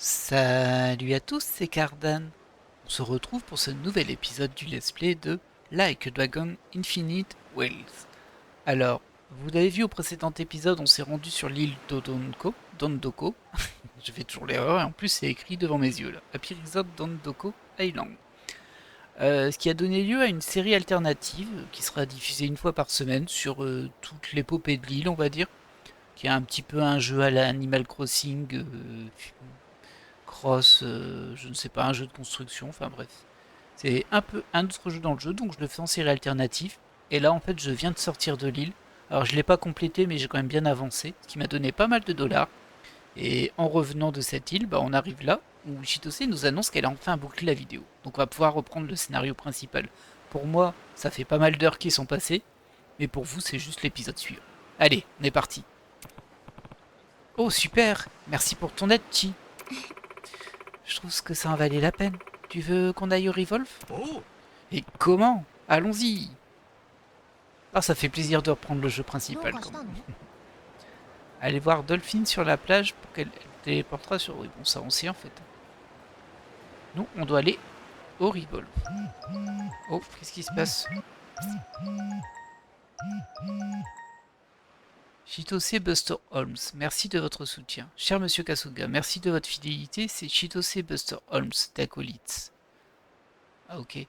Salut à tous, c'est Cardan. On se retrouve pour ce nouvel épisode du let's play de Like a Dragon Infinite Wells. Alors, vous l'avez vu au précédent épisode, on s'est rendu sur l'île Dondoko. Je fais toujours l'erreur et en plus c'est écrit devant mes yeux là. Happy Resort Dondoko Island. Ce qui a donné lieu à une série alternative qui sera diffusée une fois par semaine sur toute l'épopée de l'île, on va dire. Qui est un petit peu un jeu à la Animal Crossing, cross, je ne sais pas, un jeu de construction, enfin bref. C'est un peu un autre jeu dans le jeu, donc je le fais en série alternative. Et là, en fait, je viens de sortir de l'île. Alors, je ne l'ai pas complété, mais j'ai quand même bien avancé, ce qui m'a donné pas mal de dollars. Et en revenant de cette île, on arrive là, où Chitose nous annonce qu'elle a enfin bouclé la vidéo. Donc, on va pouvoir reprendre le scénario principal. Pour moi, ça fait pas mal d'heures qui sont passées, mais pour vous, c'est juste l'épisode suivant. Allez, on est parti. Oh, super! Merci pour ton aide, Chi. Je trouve que ça en valait la peine. Tu veux qu'on aille au Revolve? Oh, Et comment? Allons-y! Ah, ça fait plaisir de reprendre le jeu principal quand même. Allez voir Dolphine sur la plage pour qu'elle téléportera sur... Oui, bon, ça on sait en fait. Nous, on doit aller au Revolve. Oh, qu'est-ce qui se passe? Chitose Buster Holmes, merci de votre soutien. Cher Monsieur Kasuga, merci de votre fidélité. C'est Chitose Buster Holmes d'Acolytes. Ah, ok.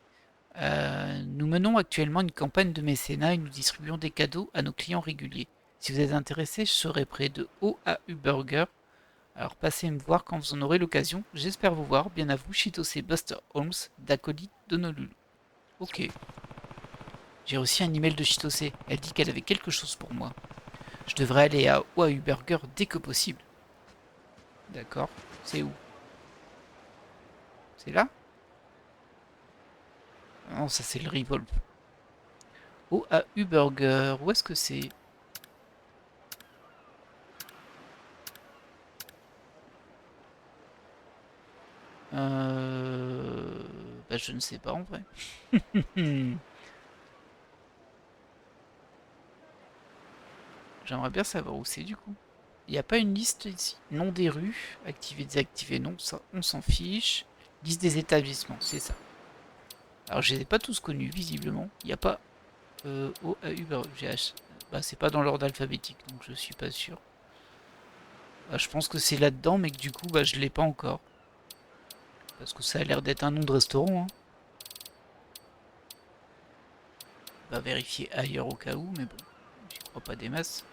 Nous menons actuellement une campagne de mécénat et nous distribuons des cadeaux à nos clients réguliers. Si vous êtes intéressé, je serai près de OAU Burger. Alors passez me voir quand vous en aurez l'occasion. J'espère vous voir. Bien à vous, Chitose Buster Holmes, d'acolyte d'Honolulu. Ok. J'ai reçu un email de Chitose. Elle dit qu'elle avait quelque chose pour moi. Je devrais aller à OAU Burger dès que possible. D'accord. C'est où? C'est là? Non, ça c'est le Revolve. OAU Burger. Où est-ce que c'est? Je ne sais pas en vrai. J'aimerais bien savoir où c'est du coup. Il n'y a pas une liste ici. Nom des rues, activer, désactiver, non, ça on s'en fiche. Liste des établissements, c'est ça. Alors je les ai pas tous connus visiblement. Il n'y a pas OAU, GH. C'est pas dans l'ordre alphabétique, donc je suis pas sûr. Je pense que c'est là-dedans, mais que du coup je l'ai pas encore. Parce que ça a l'air d'être un nom de restaurant. Hein. On va vérifier ailleurs au cas où, mais bon, j'y crois pas des masses.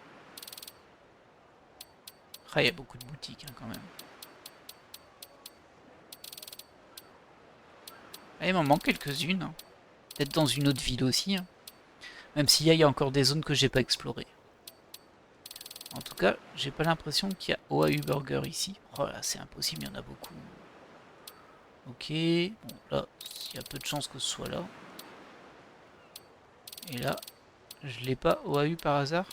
Ah, il y a beaucoup de boutiques hein, quand même. Ah, il m'en manque quelques-unes. Hein. Peut-être dans une autre ville aussi. Hein. Même s'il y a encore des zones que j'ai pas explorées. En tout cas, j'ai pas l'impression qu'il y a OAU Burger ici. Oh là, c'est impossible, il y en a beaucoup. Ok, bon là, il y a peu de chances que ce soit là. Et là, je l'ai pas OAU par hasard.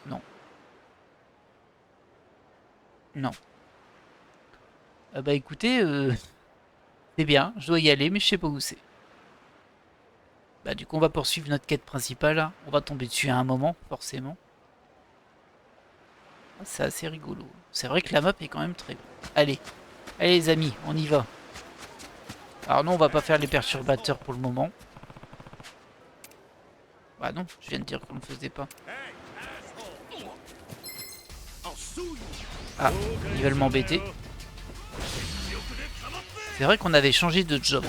Non. Non. Écoutez, c'est bien, je dois y aller, mais je sais pas où c'est. Du coup, on va poursuivre notre quête principale. Hein. On va tomber dessus à un moment, forcément. Ah, c'est assez rigolo. C'est vrai que la map est quand même très... Allez, allez les amis, on y va. Alors non, on va pas faire les perturbateurs pour le moment. Bah non, je viens de dire qu'on ne le faisait pas. Ah, ils veulent m'embêter. C'est vrai qu'on avait changé de job.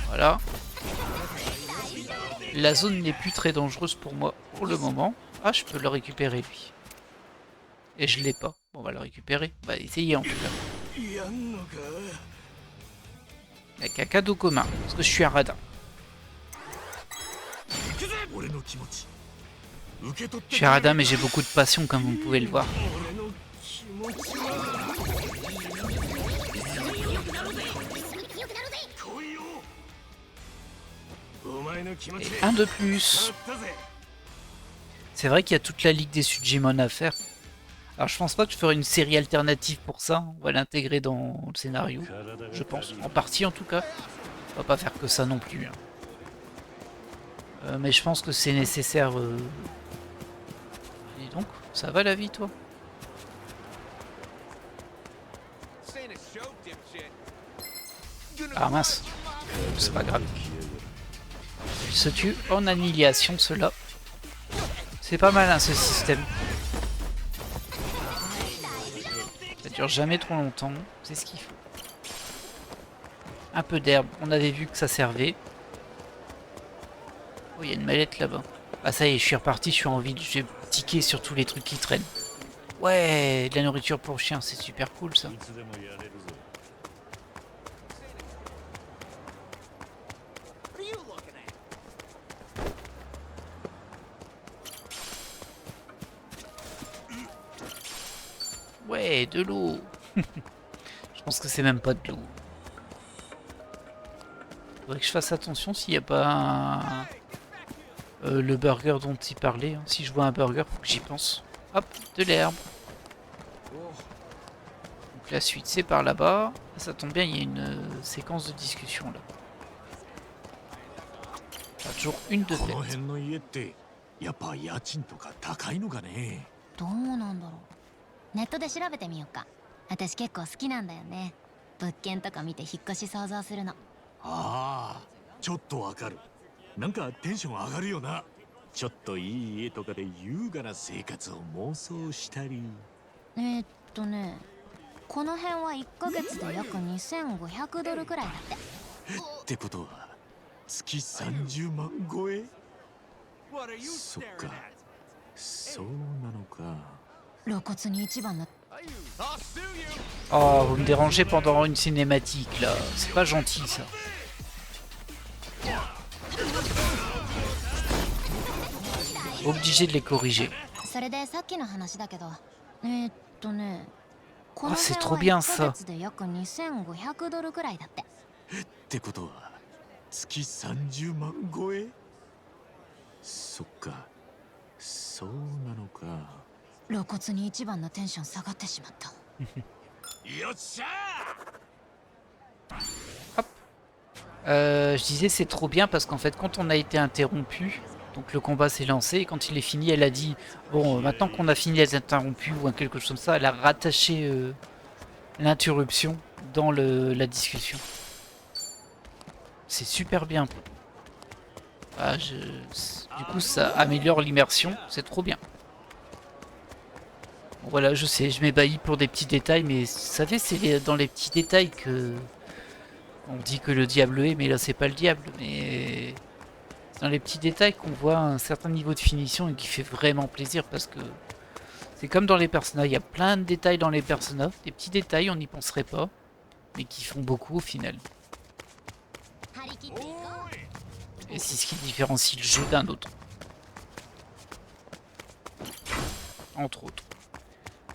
Voilà. La zone n'est plus très dangereuse pour moi pour le moment. Ah, je peux le récupérer lui. Et je l'ai pas. Bon, on va le récupérer. On va essayer en tout cas. Avec un cadeau commun. Parce que je suis un radin. Je suis un radin mais j'ai beaucoup de passion comme vous pouvez le voir. Et un de plus. C'est vrai qu'il y a toute la ligue des Sujimon à faire. Alors je pense pas que je ferai une série alternative pour ça. On va l'intégrer dans le scénario. Je pense. En partie en tout cas. On va pas faire que ça non plus. Hein. Mais je pense que c'est nécessaire dis donc, ça va la vie, toi? Ah mince, c'est pas grave. Il se tue en annihilation, cela. C'est pas mal, hein, ce système. Ça dure jamais trop longtemps, c'est ce qu'il faut. Un peu d'herbe, on avait vu que ça servait. Oh, il y a une mallette là-bas. Ah ça y est, je suis reparti, je suis en ville, je vais tiquer sur tous les trucs qui traînent. Ouais, de la nourriture pour chien, c'est super cool ça. Ouais, de l'eau. Je pense que c'est même pas de l'eau. Faudrait que je fasse attention s'il n'y a pas le burger dont il parlait. Hein. Si je vois un burger, faut que j'y pense. Hop, de l'herbe. Donc la suite, c'est par là-bas. Ça tombe bien, il y a une séquence de discussion là. Ah, toujours une de faite. どうなんだろう。ネットで調べてみようか。私結構好きなんだよね。物件とか見て引っ越し想像するの。ああ、ちょっとわかる。なんかテンション上がるよな。ちょっといい家とかで優雅な生活を妄想したり。この辺は1ヶ月で約2500ドルくらいだって。ってことは月30万超え？そっか、そうなのか。露骨に一番の。Oh, vous me dérangez pendant une cinématique là. C'est pas gentil ça. Obligé de les corriger. Ah, c'est trop bien ça. ってことは月30万超え？そっか、そうなのか。露骨に一番のテンション下がってしまった。よっしゃHop. Je disais c'est trop bien parce qu'en fait quand on a été interrompu, donc le combat s'est lancé et quand il est fini elle a dit bon maintenant qu'on a fini les interrompus ou quelque chose comme ça, elle a rattaché l'interruption dans la discussion. C'est super bien. Ah, du coup ça améliore l'immersion, c'est trop bien. Bon, voilà, je sais, je m'ébahis pour des petits détails, mais vous savez, c'est dans les petits détails que on dit que le diable est, mais là c'est pas le diable, mais c'est dans les petits détails qu'on voit un certain niveau de finition et qui fait vraiment plaisir parce que c'est comme dans les personnages, il y a plein de détails dans les personnages, des petits détails, on n'y penserait pas, mais qui font beaucoup au final. Et c'est ce qui différencie le jeu d'un autre. Entre autres.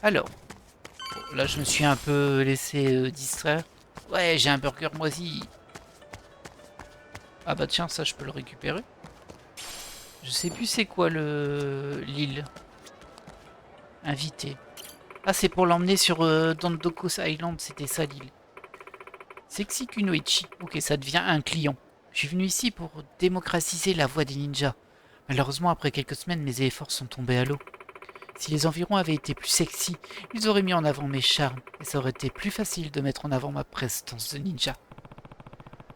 Alors, bon, là je me suis un peu laissé distraire. Ouais, j'ai un burger moisi. Ah bah tiens, ça je peux le récupérer. Je sais plus c'est quoi l'île. Invité. Ah, c'est pour l'emmener sur Dondokos Island, c'était ça l'île. Sexy Kunoichi. Ok, ça devient un client. Je suis venu ici pour démocratiser la voie des ninjas. Malheureusement, après quelques semaines, mes efforts sont tombés à l'eau. Si les environs avaient été plus sexy, ils auraient mis en avant mes charmes, et ça aurait été plus facile de mettre en avant ma prestance de ninja.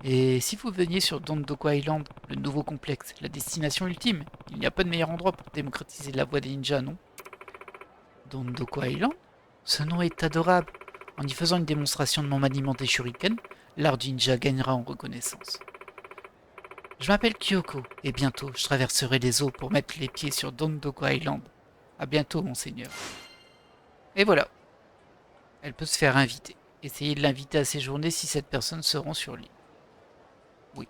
Et si vous veniez sur Dondoko Island, le nouveau complexe, la destination ultime, il n'y a pas de meilleur endroit pour démocratiser la voie des ninjas, non? Dondoko Island? Ce nom est adorable. En y faisant une démonstration de mon maniement des shurikens, l'art du ninja gagnera en reconnaissance. Je m'appelle Kyoko, et bientôt je traverserai les eaux pour mettre les pieds sur Dondoko Island. A bientôt, monseigneur. Et voilà. Elle peut se faire inviter. Essayez de l'inviter à séjourner si cette personne se rend sur l'île. Oui.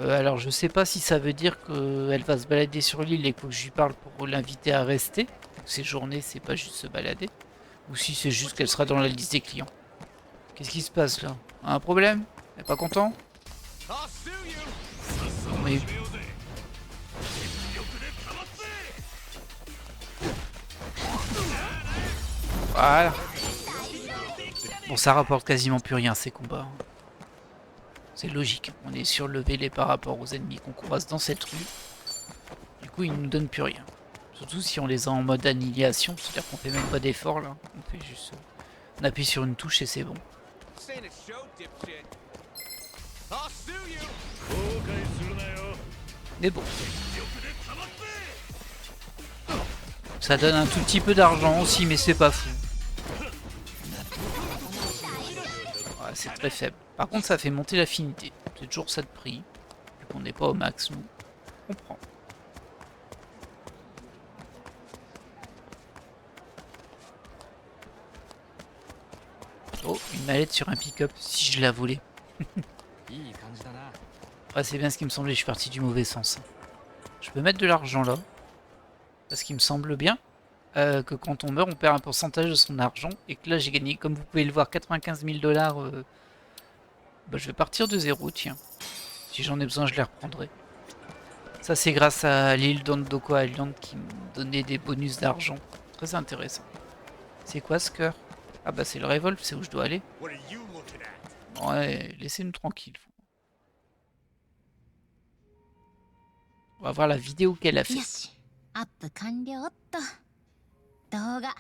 Alors, je sais pas si ça veut dire qu'elle va se balader sur l'île et que je lui parle pour l'inviter à rester. Séjourner, c'est pas juste se balader. Ou si c'est juste qu'elle sera dans la liste des clients. Qu'est-ce qui se passe là? Un problème? Elle est pas content? Mais... Voilà. Bon, ça rapporte quasiment plus rien ces combats. C'est logique. On est surlevé par rapport aux ennemis qu'on croise dans cette rue. Du coup, coup, ils nous donnent plus rien. Surtout si on les a en mode annihilation, c'est-à-dire qu'on fait même pas d'effort là. On fait juste... on appuie sur une touche et c'est bon. Mais bon. Ça donne un tout petit peu d'argent aussi, mais c'est pas fou. Ouais, c'est très faible. Par contre, ça fait monter l'affinité. C'est toujours ça de prix. Vu qu'on n'est pas au max, nous. On prend. Oh, une mallette sur un pick-up, si je la voulais. Ouais, c'est bien ce qui me semblait, je suis parti du mauvais sens. Je peux mettre de l'argent là. Parce qu'il me semble bien que quand on meurt, on perd un pourcentage de son argent. Et que là, j'ai gagné, comme vous pouvez le voir, 95 000 $. Bah, je vais partir de zéro, tiens. Si j'en ai besoin, je les reprendrai. Ça, c'est grâce à l'île d'Ondoko Island qui me donnait des bonus d'argent. Très intéressant. C'est quoi ce cœur? Ah bah c'est le revolve, c'est où je dois aller. Ouais, laissez-nous tranquille. On va voir la vidéo qu'elle a よ fait. しアップ完了っと。動画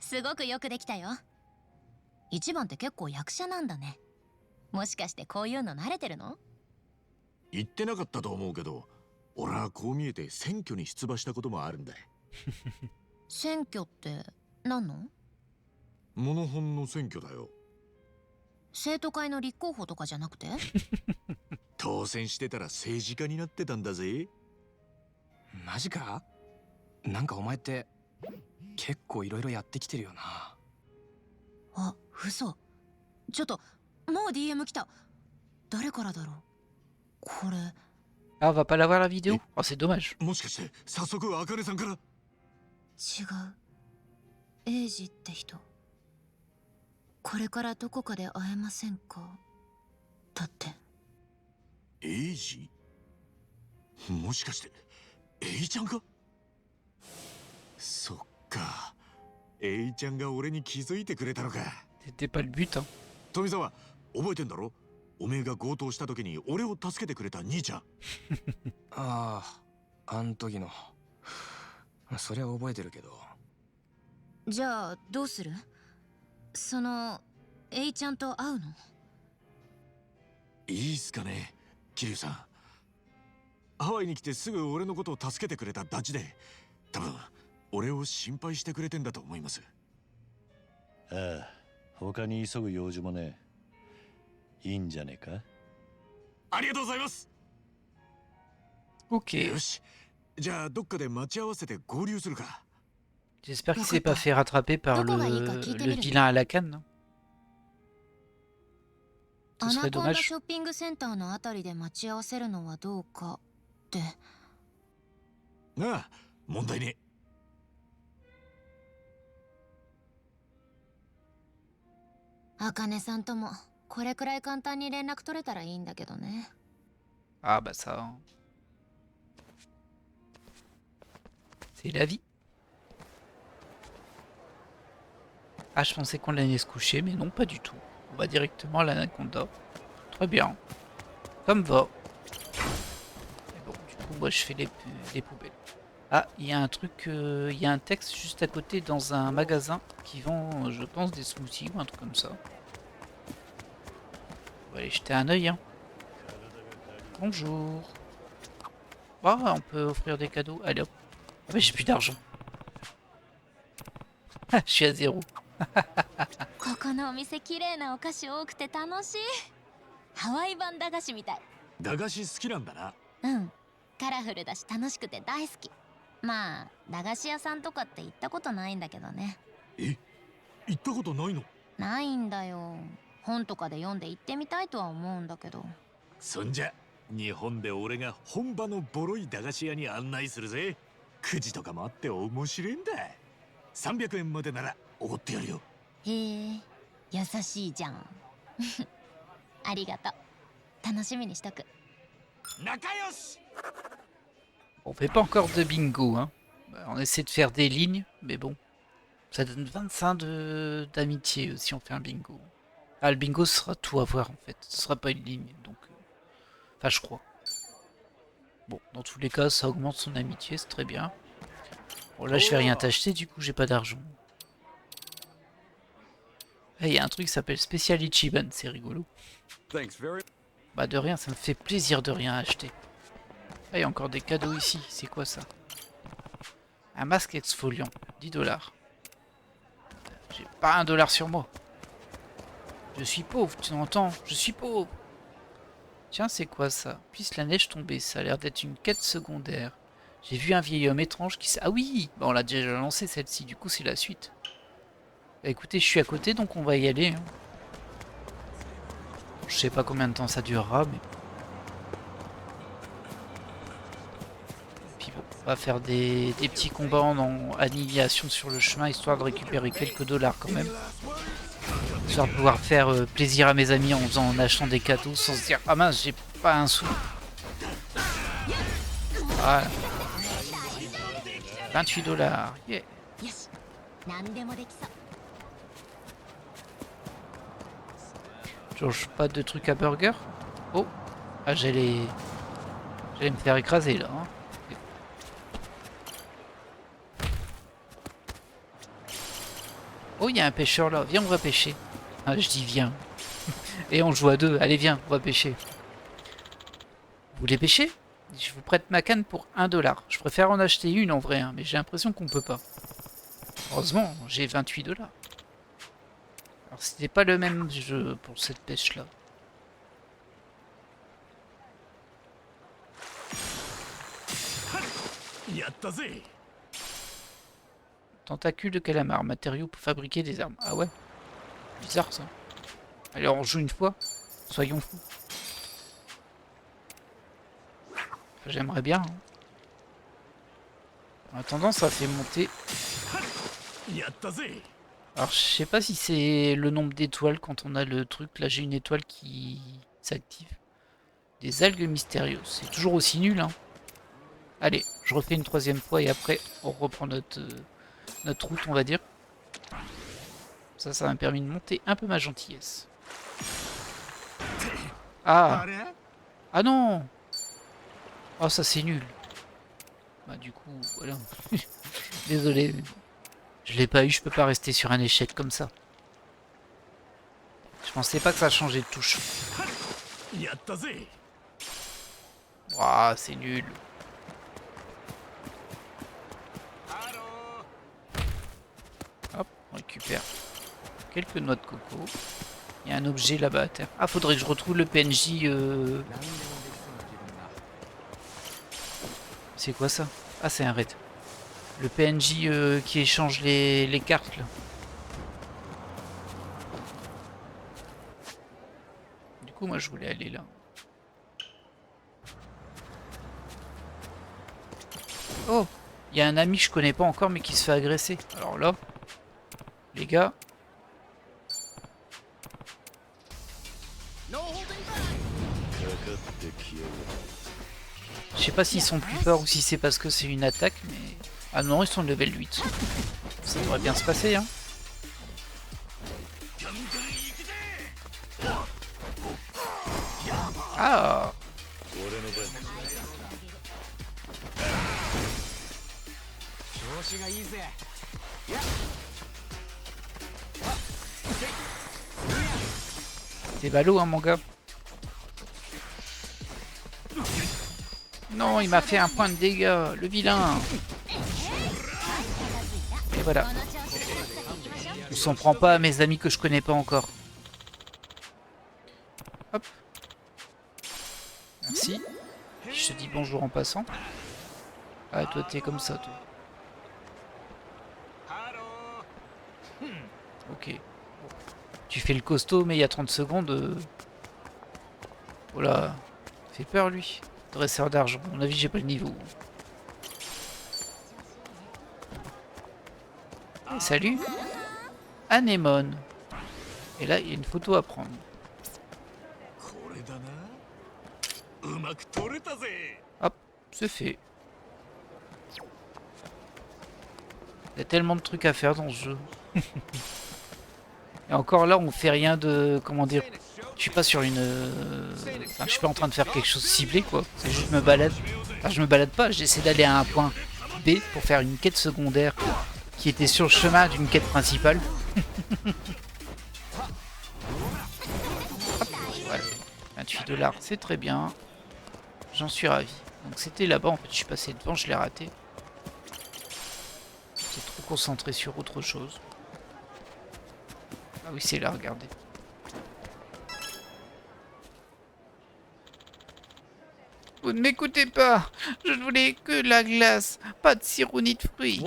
すごくよくできたよ。一番って結構役者なんだね。もしかしてこういうの慣れてるの？言ってなかったと思うけど、俺はこう見えて選挙に出馬したこともあるんだ。選挙って何の？モノホンの選挙だよ。生徒会の立候補とかじゃなくて？当選してたら政治家になってたんだぜ。マジか？なんかお前って結構いろいろやってきてるよな。あ、嘘。ちょっともう DM 来た。誰からだろう。これ。Ah, on va pas la voir la vidéo? Oh, c'est dommage. もしかして早速あかねさんから？違う。エイジって人。これからどこかで会えませんか？だって。エイジ？もしかしてエイちゃんか？そっか。エイちゃんが俺に気づいてくれたのか。C'était pas le but, hein. 富澤、覚えてんだろ？おめえが強盗した時に俺を助けてくれた兄ちゃん。ああ、あん時の。そりゃ覚えてるけど。じゃあどうする？そのエイちゃんと会うの？いいっすかね、桐生さん。ハワイに来てすぐ俺のことを助けてくれたダチで、多分俺を心配してくれてんだと思います。ああ、他に急ぐ用事もね。いいんじゃねえか。ありがとうございます。 Ok. よし、じゃあどっかで待ち合わせて合流するか。 J'espère qu'il s'est pas fait rattraper par le vilain à la canne. Ce アナ serait コンダ dommage. ショッピングセンターのあたりで待ち合わせるのはどうかって。ああ、問題ね。あかねさんともこれくらい簡単に連絡取れたらいいんだけどね。 Ah bah ça... C'est la vie. Ah, je pensais qu'on allait se coucher, mais non, pas du tout. On va directement à l'anaconda. Très bien. Comme va. Et bon, du coup, moi, je fais les poubelles. Ah, il y a un truc... il y a un texte juste à côté dans un magasin qui vend, je pense, des smoothies ou un truc comme ça. On va aller jeter un œil, hein. Bonjour. Oh, on peut offrir des cadeaux. Allez hop. Ah, mais j'ai plus d'argent. Je suis à zéro. ここのお店綺麗なお菓子多くて楽しい。ハワイ版駄菓子みたい。駄菓子好きなんだな。うん。カラフルだし楽しくて大好き。まあ駄菓子屋さんとかって行ったことないんだけどね。え、行ったことないの？ないんだよ。本とかで読んで行ってみたいとは思うんだけど。そんじゃ日本で俺が本場のボロい駄菓子屋に案内するぜ。くじとかもあって面白いんだ。300円までならおごってやるよ。へえ、優しいじゃん。ありがとう。楽しみにしとく。仲良し。 On fait pas encore de bingo, hein. On essaie de faire des lignes, mais bon. Ça donne 25 d'amitié si on fait un bingo. Ah, le bingo, ce sera tout à voir en fait. Ce sera pas une ligne, donc... Enfin, je crois. Bon, dans tous les cas, ça augmente son amitié, c'est très bien. Bon, là, je vais rien t'acheter, du coup, j'ai pas d'argent. Il y a un truc qui s'appelle Special Ichiban, c'est rigolo. Bah, de rien, ça me fait plaisir de rien acheter. Ah, il y a encore des cadeaux ici, c'est quoi ça? Un masque exfoliant, 10 $. J'ai pas $1 sur moi. Je suis pauvre, tu entends? Je suis pauvre. Tiens, c'est quoi ça? Puisse la neige tomber, ça a l'air d'être une quête secondaire. J'ai vu un vieil homme étrange qui... Ah oui, bah on l'a déjà lancé celle-ci, du coup c'est la suite. Bah, écoutez, je suis à côté, donc on va y aller. Hein. Je sais pas combien de temps ça durera, mais... Puis on va faire des petits combats en annihilation sur le chemin, histoire de récupérer quelques dollars quand même. Histoire de pouvoir faire plaisir à mes amis en achetant des cadeaux sans se dire « Ah mince, j'ai pas un sou ». Voilà. 28 $. Yeah. よし何でもできそう。 Change pas de truc à burger. Oh. Ah, j'allais me faire écraser là. Hein. Oh, il y a un pêcheur là. Viens, on va pêcher. Ah, je dis viens. Et on joue à deux. Allez, viens, on va pêcher. Vous voulez pêcher? Je vous prête ma canne pour 1 $. Je préfère en acheter une en vrai, hein, mais j'ai l'impression qu'on peut pas. Heureusement, j'ai 28 $. Alors, c'était pas le même jeu pour cette pêche là. Tentacule de calamar, matériau pour fabriquer des armes. Ah ouais, bizarre ça. Allez, on joue une fois. Soyons fous. Enfin, j'aimerais bien. Hein. En attendant, ça fait monter. Alors, je sais pas si c'est le nombre d'étoiles quand on a le truc. Là, j'ai une étoile qui s'active. Des algues mystérieuses. C'est toujours aussi nul, hein. Allez, je refais une troisième fois et après, on reprend notre route, on va dire. Ça m'a permis de monter un peu ma gentillesse. Ah! Ah non! Oh, ça c'est nul. Bah du coup, voilà. Désolé. Je l'ai pas eu, je peux pas rester sur un échec comme ça. Je pensais pas que ça changeait de touche. Ouah, c'est nul. Hop, on récupère quelques noix de coco. Il y a un objet là-bas à terre. Ah, faudrait que je retrouve le PNJ. C'est quoi ça? Ah, c'est un raid. Le PNJ qui échange les cartes là. Du coup, moi je voulais aller là. Oh! Il y a un ami que je connais pas encore mais qui se fait agresser. Alors là, les gars. Je sais pas s'ils sont plus forts ou si c'est parce que c'est une attaque, mais... Ah non, ils sont de level 8. Ça devrait bien se passer, hein. Ah! T'es ballot, hein, mon gars. Non, il m'a fait un point de dégâts, le vilain. Et voilà. On s'en prend pas à mes amis que je connais pas encore. Hop. Merci. Je te dis bonjour en passant. Ah, toi, t'es comme ça, toi. Ok. Tu fais le costaud, mais il y a 30 secondes... Voilà. Fait peur, lui. Dresseur d'argent. À mon avis, j'ai pas le niveau. Hey, salut. Anémone. Et là, il y a une photo à prendre. Hop, c'est fait. Il y a tellement de trucs à faire dans ce jeu. Et encore là, on fait rien de... Comment dire? Je suis pas sur une... Enfin, je suis pas en train de faire quelque chose ciblé, quoi. C'est juste je me balade. Enfin, je me balade pas, j'essaie d'aller à un point B pour faire une quête secondaire qui était sur le chemin d'une quête principale. Hop, voilà. 28 $, c'est très bien. J'en suis ravi. Donc c'était là-bas, en fait, je suis passé devant, je l'ai raté. J'étais trop concentré sur autre chose. Ah oui, c'est là, regardez. Vous ne m'écoutez pas. Je ne voulais que de la glace, pas de sirop ni de fruits.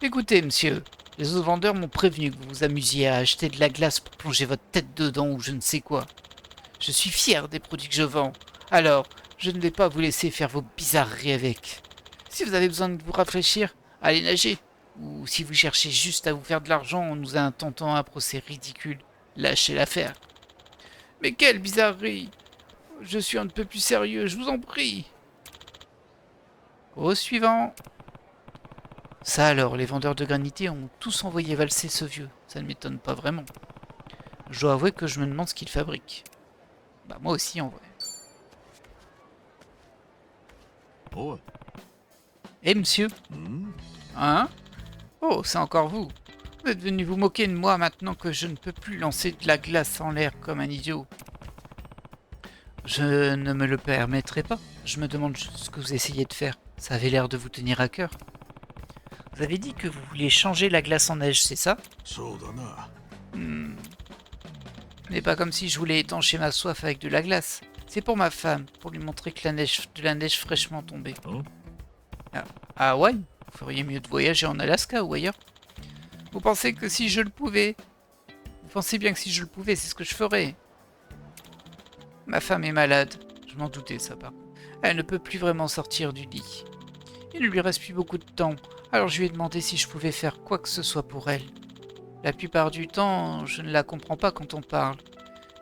Écoutez, monsieur, les autres vendeurs m'ont prévenu que vous vous amusiez à acheter de la glace pour plonger votre tête dedans ou je ne sais quoi. Je suis fier des produits que je vends. Alors, je ne vais pas vous laisser faire vos bizarreries avec. Si vous avez besoin de vous rafraîchir, allez nager. Ou si vous cherchez juste à vous faire de l'argent en nous intentant un procès ridicule, lâchez l'affaire. Mais quelle bizarrerie! Je suis un peu plus sérieux, je vous en prie. Au suivant. Ça alors, les vendeurs de granité ont tous envoyé valser ce vieux. Ça ne m'étonne pas vraiment. Je dois avouer que je me demande ce qu'il fabrique. Bah moi aussi en vrai. おい。 Eh monsieur? ん Hein? Oh, c'est encore vous. Vous êtes venu vous moquer de moi maintenant que je ne peux plus lancer de la glace en l'air comme un idiot. Je ne me le permettrai pas. Je me demande juste ce que vous essayez de faire. Ça avait l'air de vous tenir à cœur. Vous avez dit que vous vouliez changer la glace en neige, c'est ça? そうだな。 Ce n'est pas comme si je voulais étancher ma soif avec de la glace. C'est pour ma femme, pour lui montrer que de la neige fraîchement tombée. Hein? À Hawaï? Vous feriez mieux de voyager en Alaska ou ailleurs. Vous pensez que si je le pouvais... Vous pensez bien que si je le pouvais, c'est ce que je ferais. Ma femme est malade. Je m'en doutais, ça part. Elle ne peut plus vraiment sortir du lit. Il ne lui reste plus beaucoup de temps, alors je lui ai demandé si je pouvais faire quoi que ce soit pour elle. La plupart du temps, je ne la comprends pas quand on parle,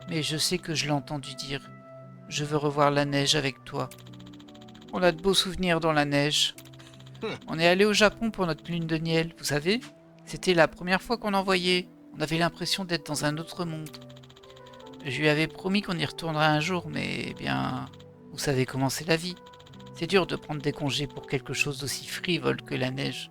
mais je sais que je l'ai entendu dire « Je veux revoir la neige avec toi ». On a de beaux souvenirs dans la neige. On est allé au Japon pour notre lune de miel, vous savez? C'était la première fois qu'on en voyait. On avait l'impression d'être dans un autre monde. Je lui avais promis qu'on y retournerait un jour, mais eh bien, vous savez comment c'est la vie. C'est dur de prendre des congés pour quelque chose d'aussi frivole que la neige.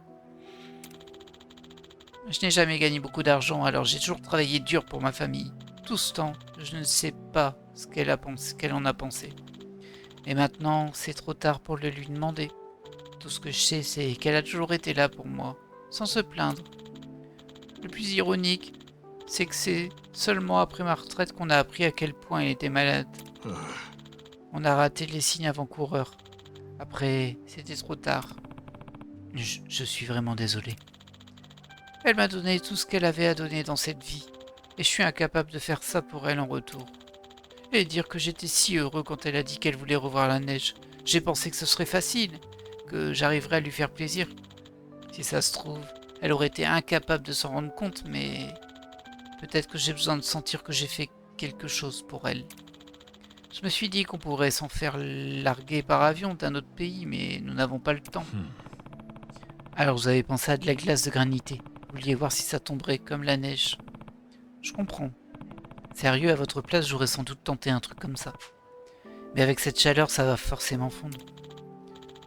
Je n'ai jamais gagné beaucoup d'argent, alors j'ai toujours travaillé dur pour ma famille. Tout ce temps, je ne sais pas ce qu'elle en a pensé. Et maintenant, c'est trop tard pour le lui demander. Tout ce que je sais, c'est qu'elle a toujours été là pour moi, sans se plaindre. Le plus ironique, c'est que c'est seulement après ma retraite qu'on a appris à quel point elle était malade. On a raté les signes avant-coureurs. Après, c'était trop tard. Je suis vraiment désolé. Elle m'a donné tout ce qu'elle avait à donner dans cette vie, et je suis incapable de faire ça pour elle en retour. Et dire que j'étais si heureux quand elle a dit qu'elle voulait revoir la neige. J'ai pensé que ce serait facile, que j'arriverais à lui faire plaisir. Si ça se trouve, elle aurait été incapable de s'en rendre compte, mais peut-être que j'ai besoin de sentir que j'ai fait quelque chose pour elle. Je me suis dit qu'on pourrait s'en faire larguer par avion d'un autre pays, mais nous n'avons pas le temps. Alors vous avez pensé à de la glace de granité. Vous vouliez voir si ça tomberait comme la neige. Je comprends. Sérieux, à votre place, j'aurais sans doute tenté un truc comme ça. Mais avec cette chaleur, ça va forcément fondre.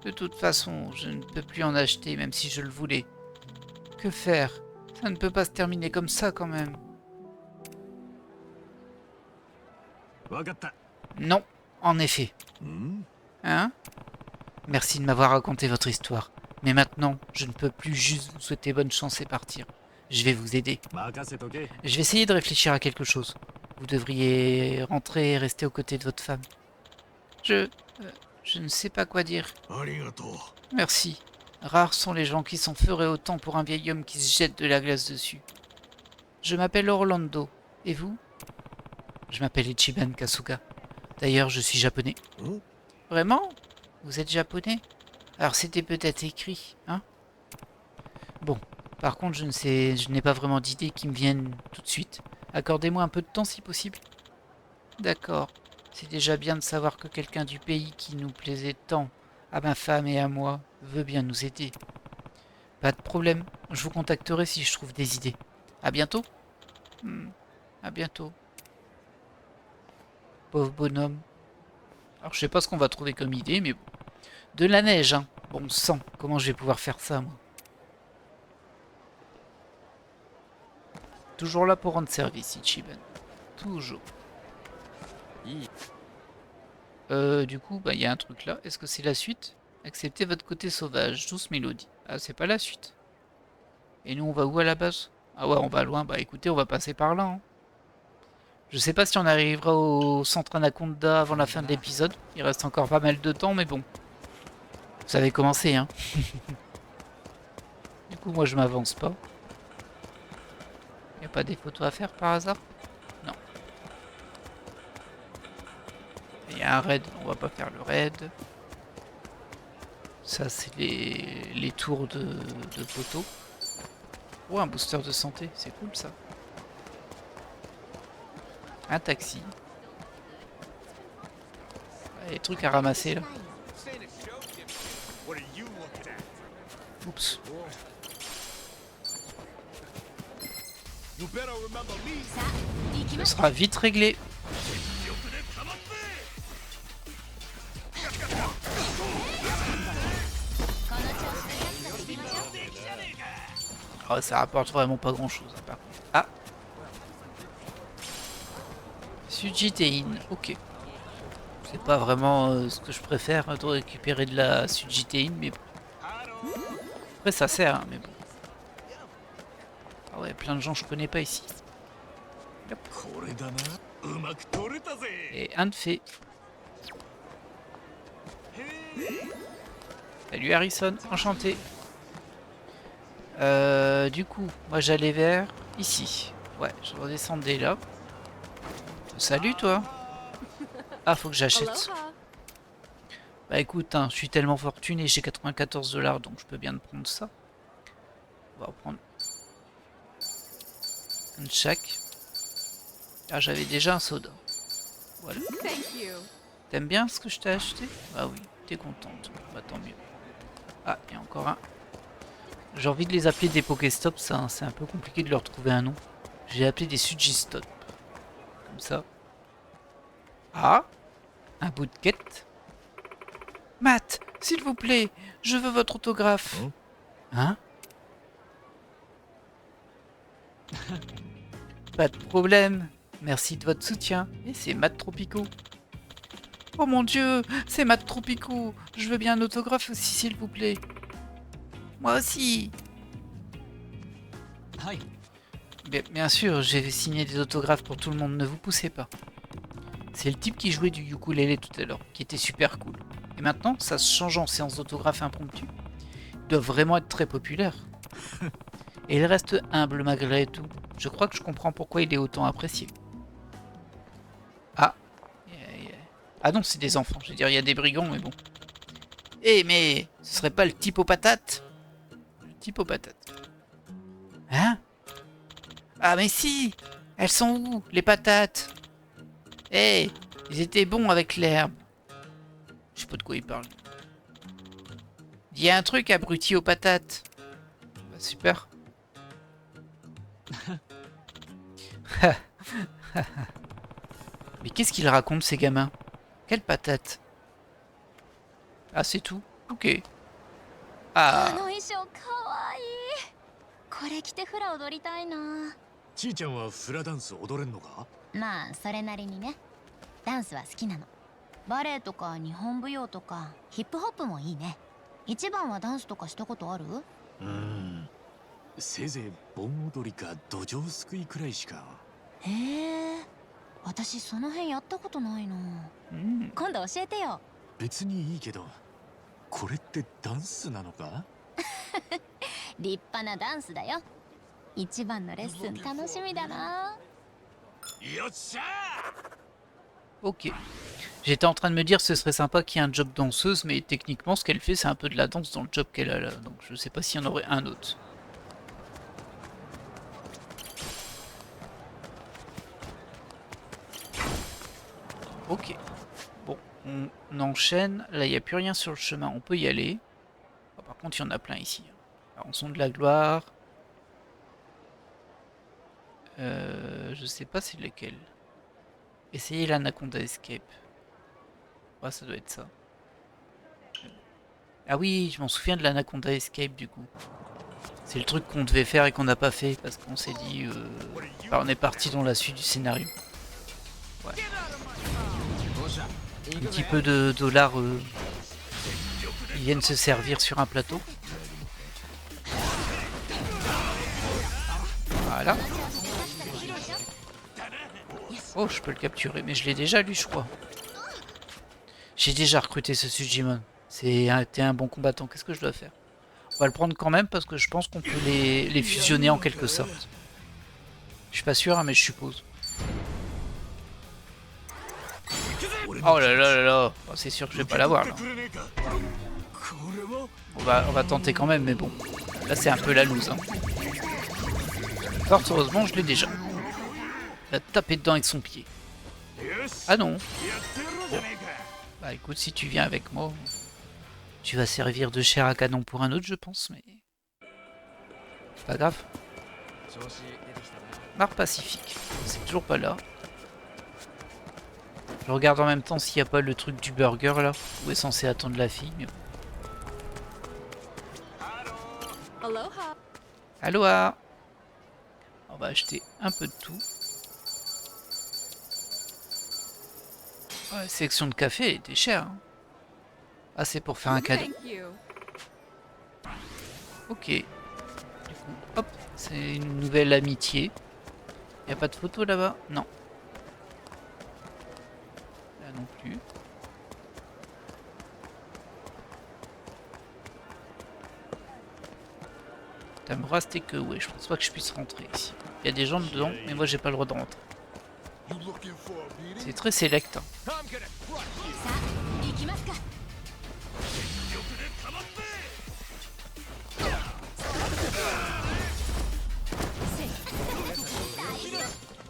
De toute façon, je ne peux plus en acheter, même si je le voulais. Que faire? Ça ne peut pas se terminer comme ça, quand même. わかった。 Non, en effet. ん Hein? Merci de m'avoir raconté votre histoire. Mais maintenant, je ne peux plus juste vous souhaiter bonne chance et partir. Je vais vous aider. 任せとけ。 Je vais essayer de réfléchir à quelque chose. Vous devriez rentrer et rester aux côtés de votre femme. Je ne sais pas quoi dire. ありがとう。 Merci. Rares sont les gens qui s'en feraient autant pour un vieil homme qui se jette de la glace dessus. Je m'appelle Orlando. Et vous? Je m'appelle Ichiban Kasuga. D'ailleurs, je suis japonais. Hein? Vraiment? Vous êtes japonais? Alors c'était peut-être écrit, hein? Bon, par contre, je n'ai pas vraiment d'idées qui me viennent tout de suite. Accordez-moi un peu de temps si possible. D'accord. C'est déjà bien de savoir que quelqu'un du pays qui nous plaisait tant, à ma femme et à moi, veut bien nous aider. Pas de problème, je vous contacterai si je trouve des idées. À bientôt. À bientôt. Pauvre bonhomme. Alors je sais pas ce qu'on va trouver comme idée, mais bon. De la neige, hein. Bon sang, comment je vais pouvoir faire ça, moi? Toujours là pour rendre service, Ichiban. Toujours. Du coup, bah il y a un truc là. Est-ce que c'est la suite? Acceptez votre côté sauvage, douce mélodie. Ah, c'est pas la suite. Et nous, on va où à la base? Ah ouais, on va loin. Bah écoutez, on va passer par là, hein. Je sais pas si on arrivera au centre Anaconda avant la fin de l'épisode. Il reste encore pas mal de temps, mais bon. Vous avez commencé, hein. Du coup, moi, je m'avance pas. Y a pas des photos à faire par hasard? Non. Il y a un raid, on va pas faire le raid. Ça, c'est les tours de photos. Oh, un booster de santé, c'est cool ça. Un taxi. Ah, des trucs à ramasser là. Oups. Ce sera vite réglé. Oh, ça rapporte vraiment pas grand chose. Par contre. Ah, Sujitein, ok. C'est pas vraiment ce que je préfère de récupérer de la Sujitein, mais bon. Après ça sert, hein, mais bon. Ah ouais, plein de gens que je connais pas ici. Hop. Et un de fait. Salut Harrison, enchanté. Du coup, moi j'allais vers ici. Ouais, je redescendais là. Salut toi. Ah, faut que j'achète. Bah écoute, hein, je suis tellement fortuné, j'ai 94 $, donc je peux bien te prendre ça. On va reprendre un chaque. Ah, j'avais déjà un soda. Voilà. T'aimes bien ce que je t'ai acheté? Ah oui, t'es contente. Bah tant mieux. Ah, il y a encore un. J'ai envie de les appeler des Pokéstop, ça, hein, c'est un peu compliqué de leur trouver un nom. J'ai appelé des Sugistop. Comme ça. Ah, un bout de quête. Matt, s'il vous plaît, je veux votre autographe. Hein? Pas de problème. Merci de votre soutien. Et c'est Matt Tropico. Oh mon dieu, c'est Matt Tropico. Je veux bien un autographe aussi, s'il vous plaît. Moi aussi. Bien sûr, j'ai signé des autographes pour tout le monde, ne vous poussez pas. C'est le type qui jouait du ukulélé tout à l'heure, qui était super cool. Et maintenant, ça se change en séance d'autographe impromptue. Il doit vraiment être très populaire. Et il reste humble malgré tout. Je crois que je comprends pourquoi il est autant apprécié. Ah. Ah non, c'est des enfants. Je veux dire, il y a des brigands, mais bon. Eh, mais ce serait pas le type aux patates? Le type aux patates. Hein? Ah mais si! Elles sont où, les patates? Eh, ils étaient bons avec l'herbe. Je sais pas de quoi il parle. Dis un truc, abruti aux patates. Bah, super. Mais qu'est-ce qu'ils racontent, ces gamins? Quelle patate? Ah, c'est tout? Ok. Ah. これ着てフラ踊りたいな。ちーちゃんはフラダンス踊れんのか？まあそれなりにね。ダンスは好きなの。バレエとか日本舞踊とかヒップホップもいいね。一番はダンスとかしたことある？せいぜい盆踊りか土壌すくいくらいしか。へえ。私その辺やったことないな。今度教えてよ。別にいいけど、これってダンスなのか？立派なダンスだよ。一番のレッスン楽しみだな。よっしゃOk. J'étais en train de me dire que ce serait sympa qu'il y ait un job danseuse, mais techniquement ce qu'elle fait c'est un peu de la danse dans le job qu'elle a là, donc je sais pas s'il y en aurait un autre. Ok. Bon, on enchaîne. Là il n'y a plus rien sur le chemin, on peut y aller. Oh, par contre il y en a plein ici. Rançon de la gloire. Je sais pas c'est lequel. Essayez l'Anaconda Escape. Ouais, ça doit être ça. Ah oui, je m'en souviens de l'Anaconda Escape du coup. C'est le truc qu'on devait faire et qu'on n'a pas fait parce qu'on s'est dit... bah, on est parti dans la suite du scénario. Ouais. Un petit peu de dollars qui viennent se servir sur un plateau. Voilà. Oh, je peux le capturer, mais je l'ai déjà lui, je crois. J'ai déjà recruté ce Sujimon. T'es un bon combattant, qu'est-ce que je dois faire? On va le prendre quand même parce que je pense qu'on peut les fusionner en quelque sorte. Je suis pas sûr, hein, mais je suppose. Oh là là là là, oh, c'est sûr que je vais pas l'avoir là. On va tenter quand même, mais bon. Là c'est un peu la loose. Hein. Fort heureusement, je l'ai déjà. Il a tapé dedans avec son pied. Ah non. Bon. Bah écoute, si tu viens avec moi, tu vas servir de chair à canon pour un autre, je pense, mais... Pas grave. Mare Pacifique, c'est toujours pas là. Je regarde en même temps s'il n'y a pas le truc du burger là, où est censé attendre la fille, mais bon. Aloha. On va acheter un peu de tout. Ouais, sélection de café était chère. Hein. Ah, c'est pour faire un cadeau. Ok. Du coup, hop, c'est une nouvelle amitié. Y a pas de photo là-bas? Non. Là non plus. Ça me reste que ouais, je pense pas que je puisse rentrer ici. Il y a des gens dedans, mais moi j'ai pas le droit de rentrer. C'est très select. Hein.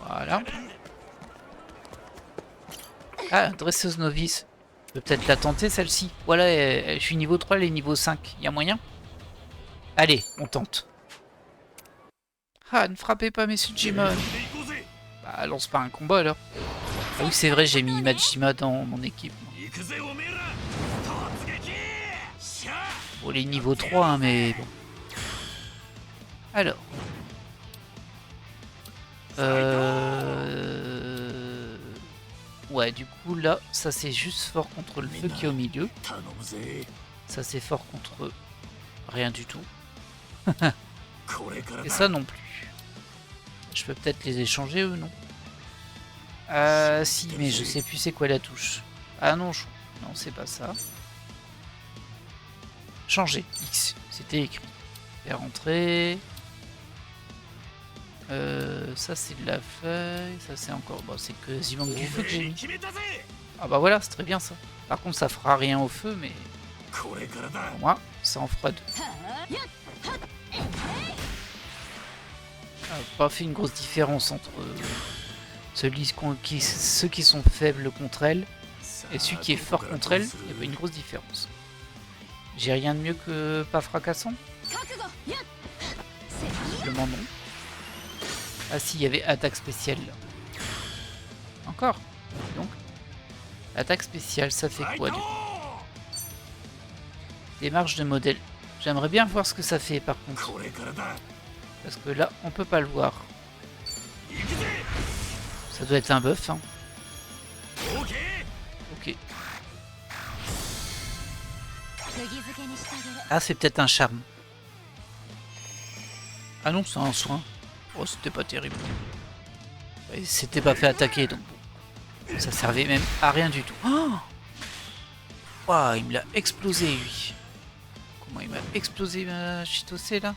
Voilà. Ah, dresseuse novice. Je peux peut-être la tenter celle-ci. Voilà, je suis niveau 3, elle est niveau 5. Y a moyen? Allez, on tente. Ah, ne frappez pas mes Sujimon. Bah, lance pas un combat alors. Ah oui, c'est vrai, j'ai mis Majima dans mon équipe. Bon, les niveau 3, hein, mais bon. Alors. Ouais, du coup, là, ça c'est juste fort contre le feu qui est au milieu. Ça c'est fort contre rien du tout. Et ça non plus. Je peux peut-être les échanger, eux, non? Si, mais je sais plus c'est quoi la touche. Ah non, non, c'est pas ça. Changer, X, c'était écrit. Faire entrer. Ça c'est de la feuille, ça c'est encore... Bon, c'est quasiment que du feu que j'ai mis. Ah bah voilà, c'est très bien ça. Par contre ça fera rien au feu, mais... Pour moi, ça en fera deux. Ah, pas fait une grosse différence entre ceux qui sont faibles contre elle et celui qui est fort contre elle. Il y a pas une grosse différence. J'ai rien de mieux que pas fracassant. Simplement non. Ah si, il y avait attaque spéciale là. Encore. Donc, attaque spéciale, ça fait quoi du coup? Démarche de modèle. J'aimerais bien voir ce que ça fait par contre. Parce que là, on peut pas le voir. Ça doit être un buff. Hein. Ok. Ah, c'est peut-être un charme. Ah non, c'est un soin. Oh, c'était pas terrible. C'était pas fait attaquer, donc ça servait même à rien du tout. Oh, wow, il me l'a explosé, lui. Comment il m'a explosé, ma Chitose, là?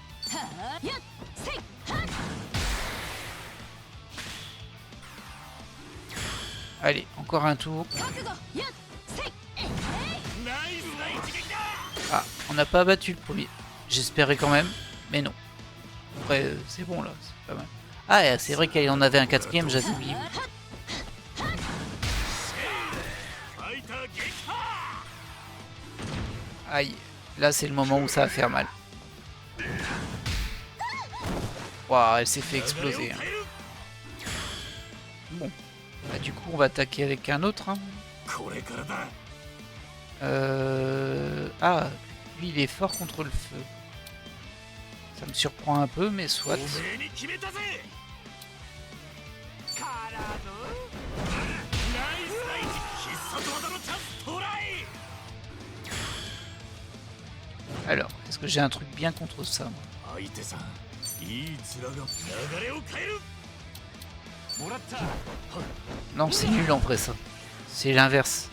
Allez, encore un tour. Ah, on n'a pas battu le premier. J'espérais quand même, mais non. Après, c'est bon là, c'est pas mal. Ah, c'est vrai qu'il en avait un quatrième, j'avais oublié. Aïe, là c'est le moment où ça va faire mal. Waouh, elle s'est fait exploser. Hein. Bon, Bah, du coup, on va attaquer avec un autre. Hein. これからだ。 Ah, lui, il est fort contre le feu. Ça me surprend un peu, mais soit. おめえに決めたぜ。からのナイスナイス必殺技のチャンストライ。 Alors, est-ce que j'ai un truc bien contre ça moi 相手さん、いい面が流れを変える。もらった。 Non, c'est nul en vrai ça. C'est l'inverse.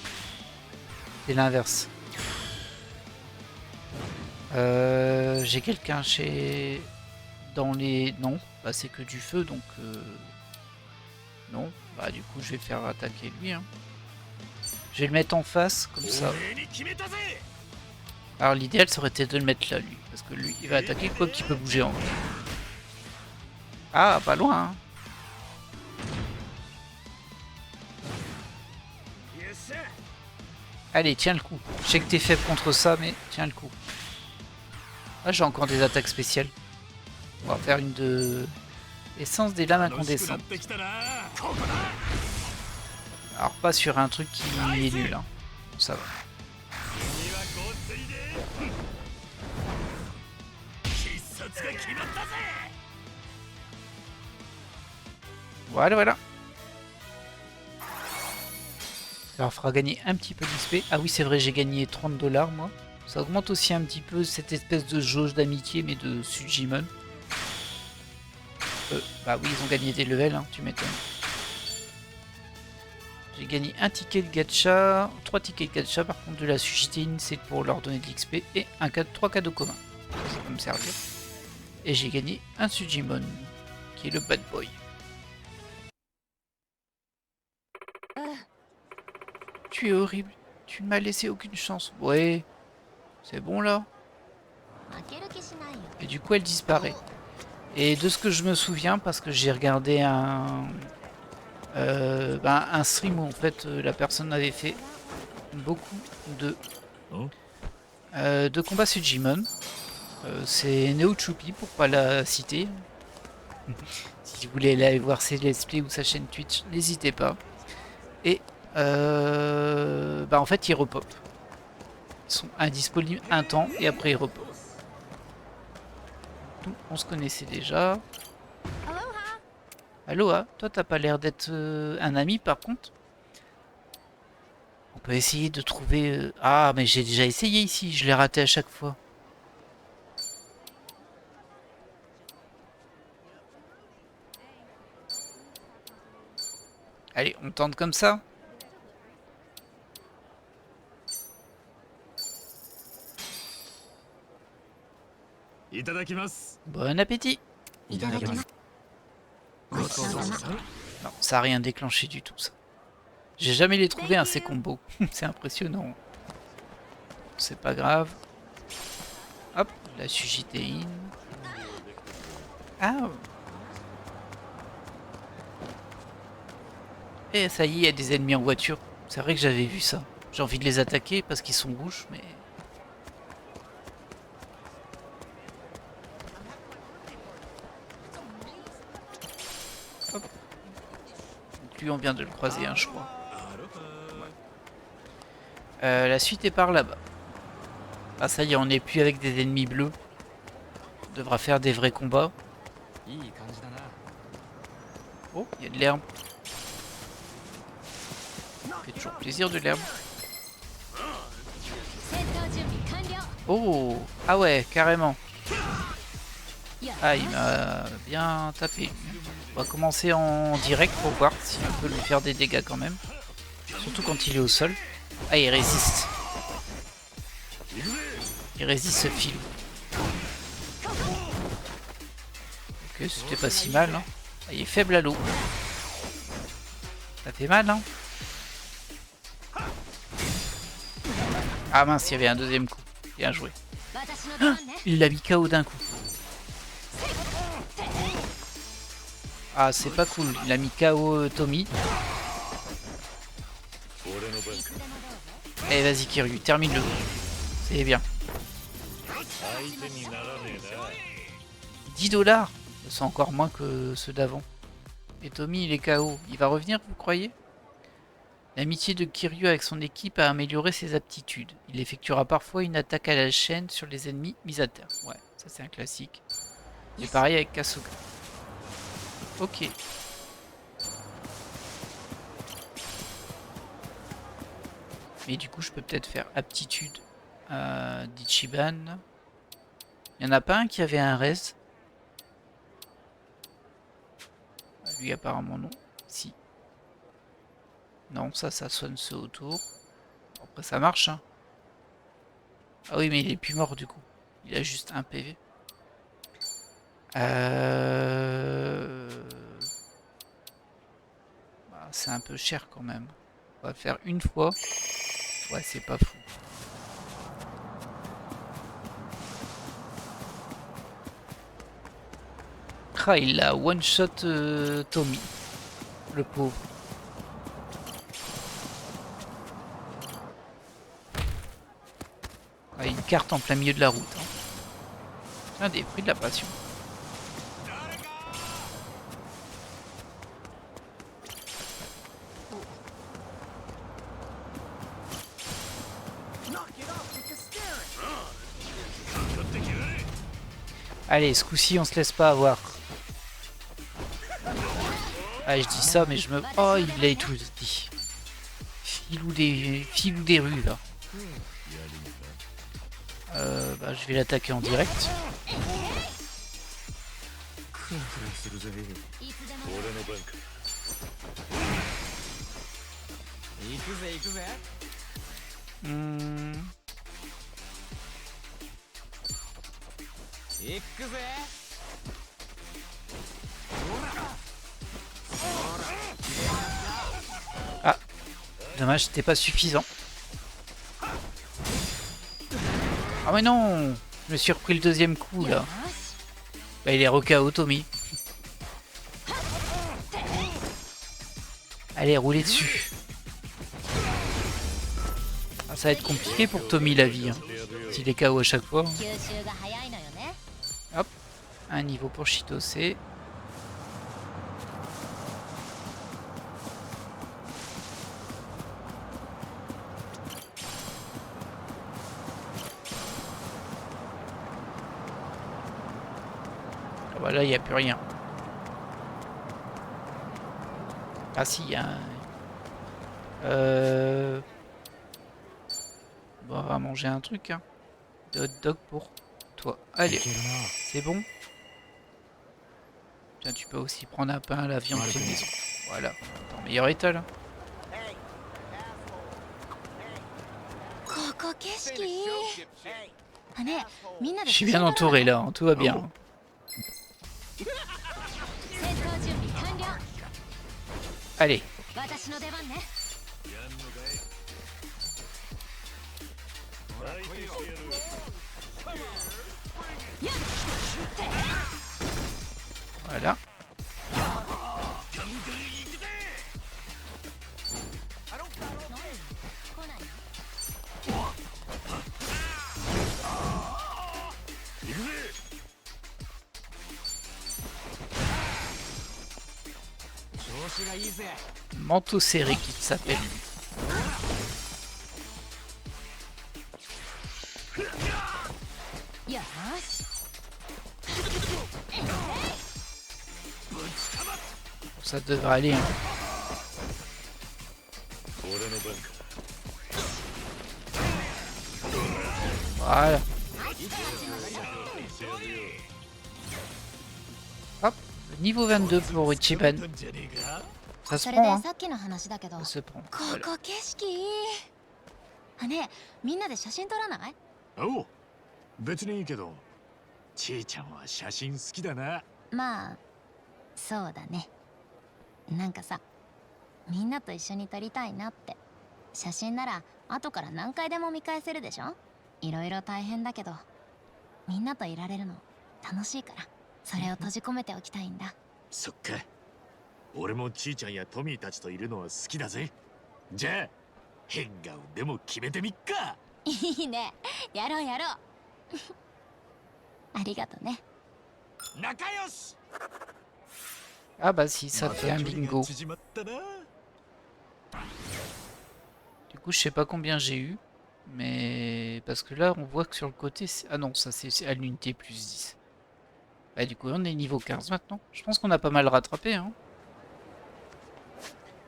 C'est l'inverse. J'ai quelqu'un chez... Dans les... Non, bah c'est que du feu, donc... Non, bah du coup je vais faire attaquer lui. Hein. Je vais le mettre en face, comme ça. おめえに決めたぜ。 Alors l'idéal ça aurait été de le mettre là, lui. Parce que lui, il va attaquer quoi qu'il peut bouger en vrai. Ah, pas loin, hein. Allez, tiens le coup. Je sais que t'es faible contre ça, mais tiens le coup. Ah, j'ai encore des attaques spéciales. On va faire une de... Essence des lames 楽しくなっ incandescentes. てきたな。ここだ。 Alors pas sur un truc qui est nul, hein. Ça va. 君はごついで。必殺が決まったぜ。 Voilà, voilà. Ça leur fera gagner un petit peu d'XP. Ah oui, c'est vrai, j'ai gagné 30$ moi. Ça augmente aussi un petit peu cette espèce de jauge d'amitié, mais de Sujimon. Bah oui, ils ont gagné des levels, hein, tu m'étonnes. J'ai gagné un ticket de gacha, 3 tickets de gacha, par contre de la Sujitine, c'est pour leur donner de l'XP, et 3 cadeaux communs. Ça va me servir. Et j'ai gagné un Sujimon, qui est le bad boy. Tu es horrible, tu ne m'as laissé aucune chance. Ouais, c'est bon là. 負ける気しないよ。 Et du coup elle disparaît. Et de ce que je me souviens, parce que j'ai regardé un stream où en fait la personne avait fait beaucoup de combats Sujimon. C'est Neo Choupi pour pas la citer. Si vous voulez aller voir ses let's play ou sa chaîne Twitch, n'hésitez pas. Et en fait ils repop. Ils sont indisponibles un temps et après ils repop. Donc, on se connaissait déjà. Aloha, toi t'as pas l'air d'être un ami par contre. On peut essayer de trouver... Ah mais j'ai déjà essayé ici, je l'ai raté à chaque fois. Allez, on tente comme ça. Bon appétit. いただきます。 ごちそうさま。 Non, ça a rien déclenché du tout ça. J'ai jamais les trouvé ces combos. C'est impressionnant. C'est pas grave. Hop, la sugitéine. Ah. Et ça y est, il y a des ennemis en voiture. C'est vrai que j'avais vu ça. J'ai envie de les attaquer parce qu'ils sont rouges, mais... Hop. Donc lui, on vient de le croiser, hein, je crois. La suite est par là-bas. Ah ça y est, on n'est plus avec des ennemis bleus. On devra faire des vrais combats. いい感じだな。 Oh, il y a de l'herbe. Ça fait toujours plaisir de l'herbe. 戦闘準備完了。 Oh, ah ouais, carrément. Ah, il m'a bien tapé. On va commencer en direct pour voir si on peut lui faire des dégâts quand même. Surtout quand il est au sol. Ah, il résiste. Il résiste ce filou. Ok, c'était pas si mal. Hein. Ah, il est faible à l'eau. Ça fait mal, hein. Ah mince, il y avait un deuxième coup. Bien joué. 私の出番ね。 Il l'a mis KO d'un coup. Ah, c'est pas cool. Il a mis KO Tommy. Allez, vas-y, Kiryu, termine-le. C'est bien. 10$. C'est encore moins que ceux d'avant. Et Tommy, il est KO. Il va revenir, vous croyez? L'amitié de Kiryu avec son équipe a amélioré ses aptitudes. Il effectuera parfois une attaque à la chaîne sur les ennemis mis à terre. Ouais, ça c'est un classique. Et pareil avec Kasuga. Ok. Mais du coup, je peux peut-être faire aptitude d'Ichiban. Il n'y en a pas un qui avait un res? Lui, apparemment, non. Si. Non, ça sonne ceux autour. Après, ça marche, hein. Ah oui, mais il est plus mort, du coup. Il a juste un PV. Bah, c'est un peu cher, quand même. On va le faire une fois. Ouais, c'est pas fou. Ah, il a one-shot Tommy. Le pauvre. Ah, une carte en plein milieu de la route. Hein. Tiens, des fruits de la passion. Allez, ce coup-ci, on se laisse pas avoir. Ah, je dis ça, mais je me... Oh, il a tout dit. Filou des rues, là. Bah, je vais l'attaquer en direct. Ah, dommage, c'était pas suffisant. Ah mais non, je me suis repris le deuxième coup là. Bah il est RKO Tommy. Allez, roulez dessus. Ah, ça va être compliqué pour Tommy la vie. Hein. S'il est KO à chaque fois. Hop, un niveau pour Chitose. Ah bah là, il n'y a plus rien. Ah si, il y a un... Bon, on va manger un truc. Hein. De hot dog pour toi. Allez, c'est bon. Tiens, tu peux aussi prendre un pain à la viande fait maison. Voilà, en meilleur état là. Je suis bien entouré là, hein, tout va bien. Hein. Allez. Voilà. Manteau serré qui s'appelle. Ça devrait aller. Hein. Voilà. Hop, niveau 22 pour Ichiban. Ça se prend, hein. Ça se prend. Voilà. ねえ、みんなで写真撮らない？おう、別にいいけど、ちーちゃんは写真好きだな。まあ、そうだね。なんかさ、みんなと一緒に撮りたいなって。写真なら後から何回でも見返せるでしょ？いろいろ大変だけど、みんなといられるの楽しいから、それを閉じ込めておきたいんだ。そっか。俺もちーちゃんやトミーたちといるのは好きだぜ。じゃあ変顔でも決めてみっか。いいね、やろうやろう。ありがとね。仲良し。Ah bah si, ça ま fait た un 距離が bingo. 縮まったな。 Du coup, je sais pas combien j'ai eu. Mais parce que là, on voit que sur le côté... Ah non, ça c'est à l'unité plus 10. Bah du coup, on est niveau 15 maintenant. Je pense qu'on a pas mal rattrapé, hein.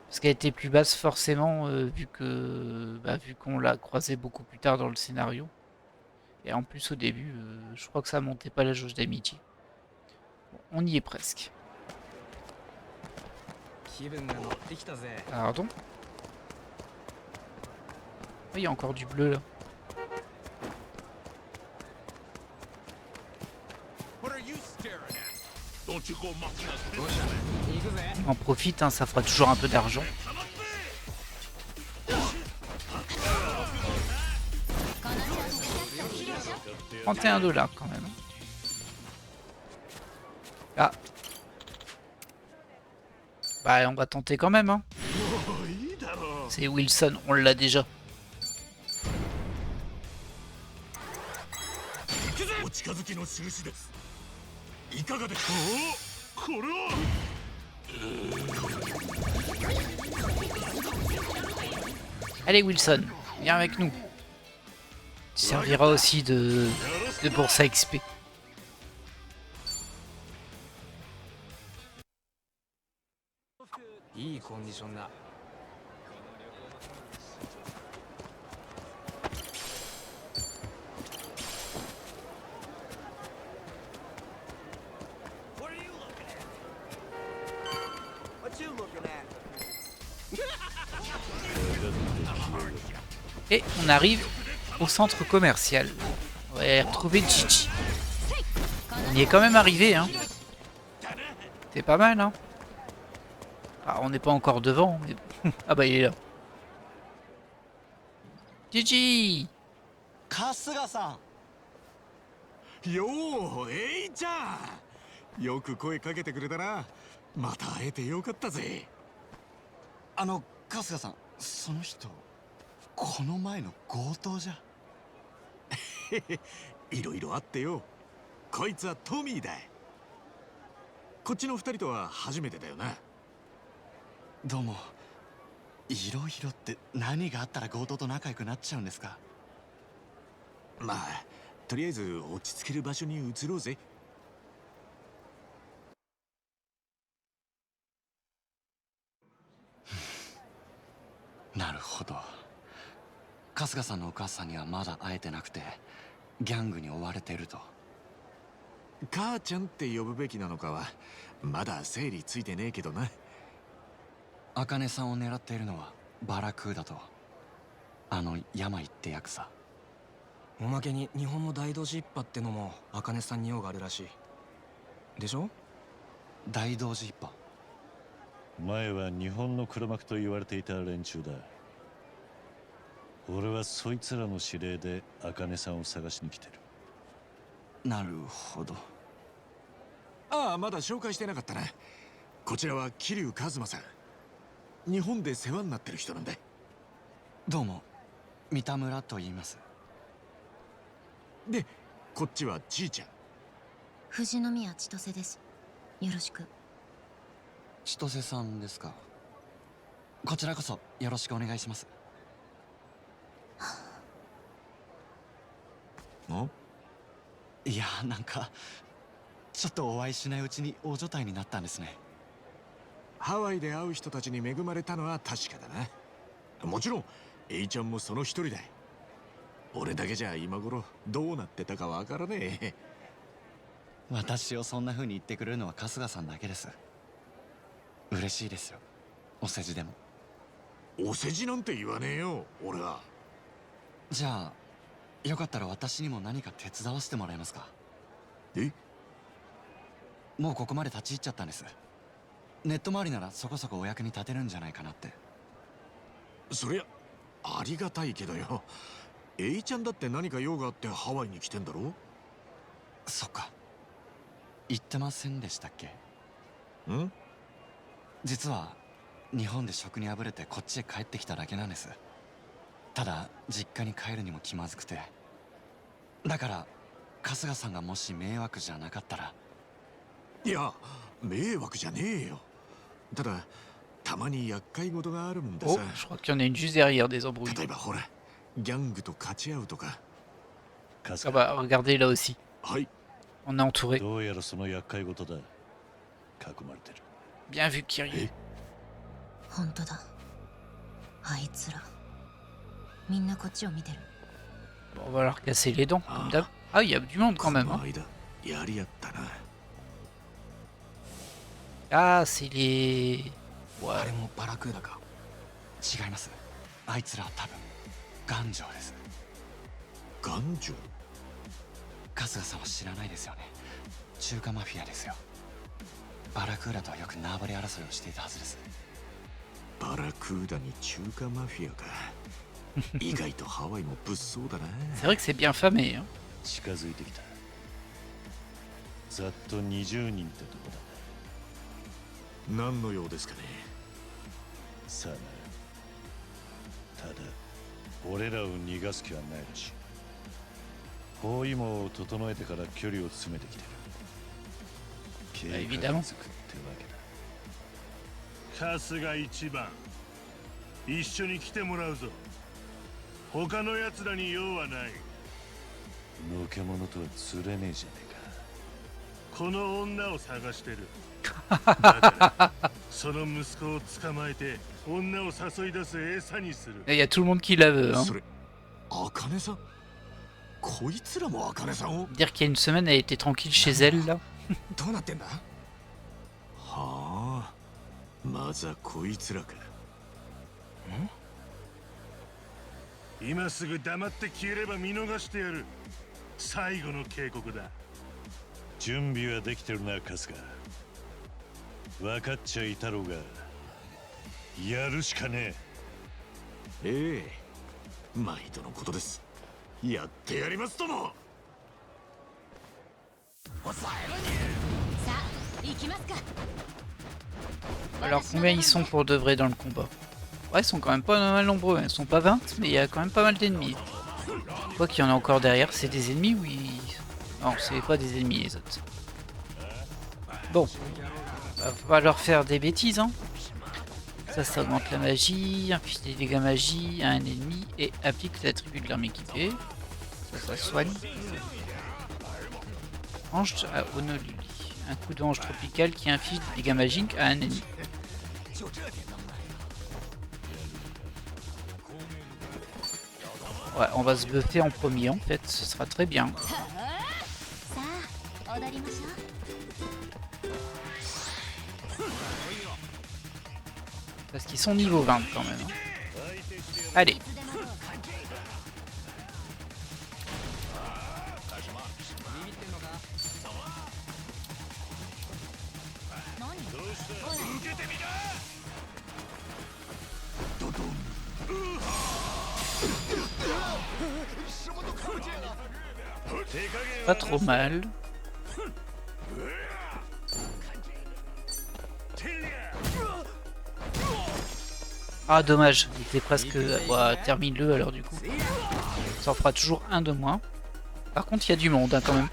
Parce qu'elle était plus basse forcément, vu qu'on l'a croisée beaucoup plus tard dans le scénario. Et en plus, au début, je crois que ça montait pas la jauge d'amitié. Bon, on y est presque. 気分が乗ってきたぜ。 Pardon. Oui, il y a encore du bleu là. On en profite, hein, ça fera toujours un peu d'argent. 31 $ quand même. Ah. Bah on va tenter quand même, hein. もういいだろう。 C'est Wilson, on l'a déjà. お近づきの印です。いかがですか。おお、これは。 Allez Wilson, viens avec nous. Tu serviras aussi de bourse à XP. いいコンディションだ。 Et on arrive au centre commercial. On va aller retrouver Gigi. On y est quand même arrivé, hein. C'est pas mal, hein. Ah, on n'est pas encore devant, mais... Ah bah il est là. Gigi! 春日さん。よう、エイちゃん。よく声かけてくれたな。また会えてよかったぜ。春日さん、その人この前の強盗じゃ。いろいろあってよ。こいつはトミーだ。こっちの二人とは初めてだよな。どうも。いろいろって何があったら強盗と仲良くなっちゃうんですか。まあとりあえず落ち着ける場所に移ろうぜ。なるほど。春日さんのお母さんにはまだ会えてなくてギャングに追われていると。母ちゃんって呼ぶべきなのかはまだ整理ついてねえけどな。茜さんを狙っているのはバラクーダと病ってやくさ。おまけに日本の大同寺一派ってのも茜さんに用があるらしい。でしょ？大同寺一派。前は日本の黒幕と言われていた連中だ。俺はそいつらの指令で茜さんを探しに来てる。なるほど。ああ、まだ紹介してなかったな。こちらは桐生一馬さん。日本で世話になってる人なんだ。どうも三田村と言います。で、こっちはじいちゃん。富士宮千歳です。よろしく。千歳さんですか。こちらこそよろしくお願いします。ん？いや、なんかちょっとお会いしないうちに大所帯になったんですね。ハワイで会う人たちに恵まれたのは確かだな。もちろんエイちゃんもその一人だ。俺だけじゃ今頃どうなってたかわからねえ。私をそんな風に言ってくれるのは春日さんだけです。嬉しいですよ、お世辞でも。お世辞なんて言わねえよ、俺は。じゃあよかったら私にも何か手伝わせてもらえますか。え？もうここまで立ち入っちゃったんです。ネット周りならそこそこお役に立てるんじゃないかなって。そりゃありがたいけどよ。エイちゃんだって何か用があってハワイに来てんだろ。そっか、言ってませんでしたっけ。ん？実は日本で職にあぶれてこっちへ帰ってきただけなんです。ただ実家に帰るにも気まずくて。だから春日さんがもし迷惑じゃなかったら。いや、迷惑じゃねえよ。ただたまに厄介事があるもんで Oh, さ。 je crois qu'il y en a une juste derrière des embrouilles. 例えばほらギャングと勝ち合うとか。カス Ah カ bah, regardez là aussi. はい。 On est entouré. どうやらその厄介事だ。囲まれてる。 Bien vu, Kiryu. 本当だ。あいつらみんなこっちを見てる。 Bon, on va leur casser les dents, comme d'hab. Ah, il y a du monde quand こ même. の Hein. 間やり合ったな。 Ah, c'est les... あ Ouais. れもバラクーダか。違います。あいつらは多分頑丈です。頑丈。春日さんは知らないですよね。中華マフィアですよ。バラクーラとはよく縄張り争いをしていたはずです。バラクーダに中華マフィアか。意外とハワイも物騒だな。 C'est vrai que c'est bien famé. Hein. 近づいてきた。ざっと20人ってとこだ。何の用ですかね。さあな。ただ俺らを逃がす気はないらしい。包囲網を整えてから距離を詰めてきてる。計画づくってわけだ。春日一番一緒に来てもらうぞ。他の奴らに用はない。のけ者とは釣れねえじゃねえか。この女を探してる。だからその息子を捕まえて女を誘い出す餌にする。 Il y a tout le monde qui la veut. Hein. それ茜さん。こいつらも茜さんを。 Dire qu'il y a une semaine, elle était tranquille chez elle, là. どうなってんだ？はあ。まずはこいつらか。今すぐ黙って消えれば見逃してやる。最後の警告だ。準備はできてるな、春日。分かっちゃいたろうが、やるしかねええ。毎度のことです。やってやりますとも。 さあ行きますか。 Alors, combien ils sont pour de vrai dans le combat? Ouais, ils sont quand même pas mal nombreux. Hein. Ils sont pas 20, mais il y a quand même pas mal d'ennemis. Je crois qu'il y en a encore derrière. C'est des ennemis ou ils... Non, c'est pas des ennemis les autres. Bon. Va falloir faire des bêtises, hein. Ça augmente la magie, inflige des dégâts magie à un ennemi et applique l'attribut de l'arme équipée. Ça soigne. Ange à Honolulu. Un coup d'ange tropical qui inflige des dégâts magiques à un ennemi. Ouais, on va se buffer en premier en fait, ce sera très bien. さあ踊りましょう。 Parce qu'ils sont niveau 20 quand même. Hein. Allez. Pas trop mal. Ah dommage, il était presque... Bah, termine-le alors du coup. Ça en fera toujours un de moins. Par contre il y a du monde hein, quand même.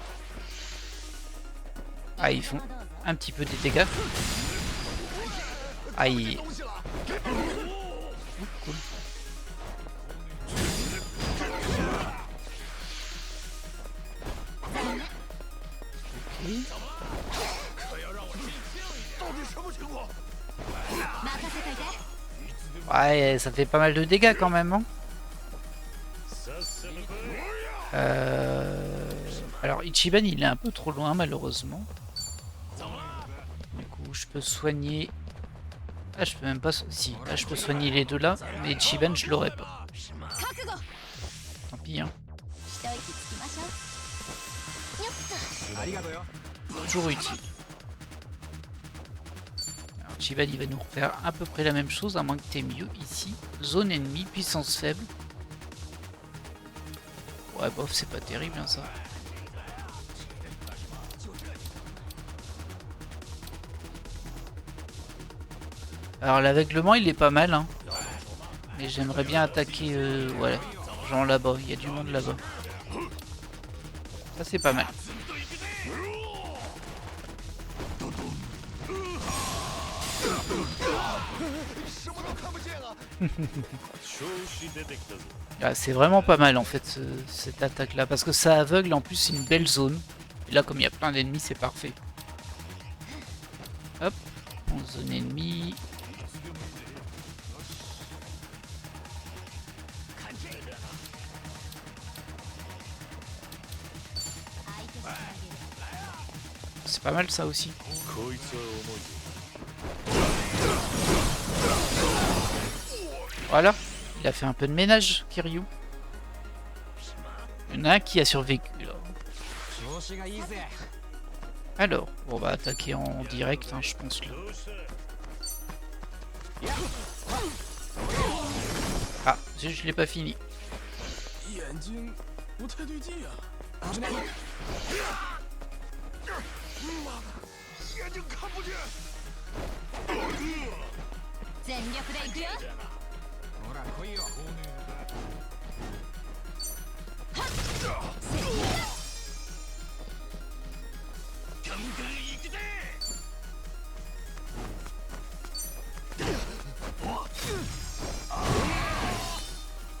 Ah ils font un petit peu des dégâts. Aïe. Cool. Ok. Ouais, ça fait pas mal de dégâts quand même. Hein. Alors Ichiban il est un peu trop loin malheureusement. Du coup je peux soigner... Ah je peux même pas... Si, là je peux soigner les deux là, mais Ichiban je l'aurais pas. Tant pis hein. Toujours utile. Alors Ichiban il va nous refaire à peu près la même chose, à moins que t'aies mieux ici. Zone ennemie, puissance faible. Ouais bof c'est pas terrible hein, ça. Alors l'aveuglement il est pas mal hein. Mais j'aimerais bien attaquer voilà. Genre là-bas, il y a du monde là-bas. Ça c'est pas mal. Ah, c'est vraiment pas mal en fait cette attaque là parce que ça aveugle en plus une belle zone. Et là comme il y a plein d'ennemis c'est parfait. Hop, en zone ennemie. C'est pas mal ça aussi. Voilà, il a fait un peu de ménage, Kiryu. Il y en a un qui a survécu. Là. Alors, on va attaquer en direct, hein, je pense là. Ah, je l'ai pas fini.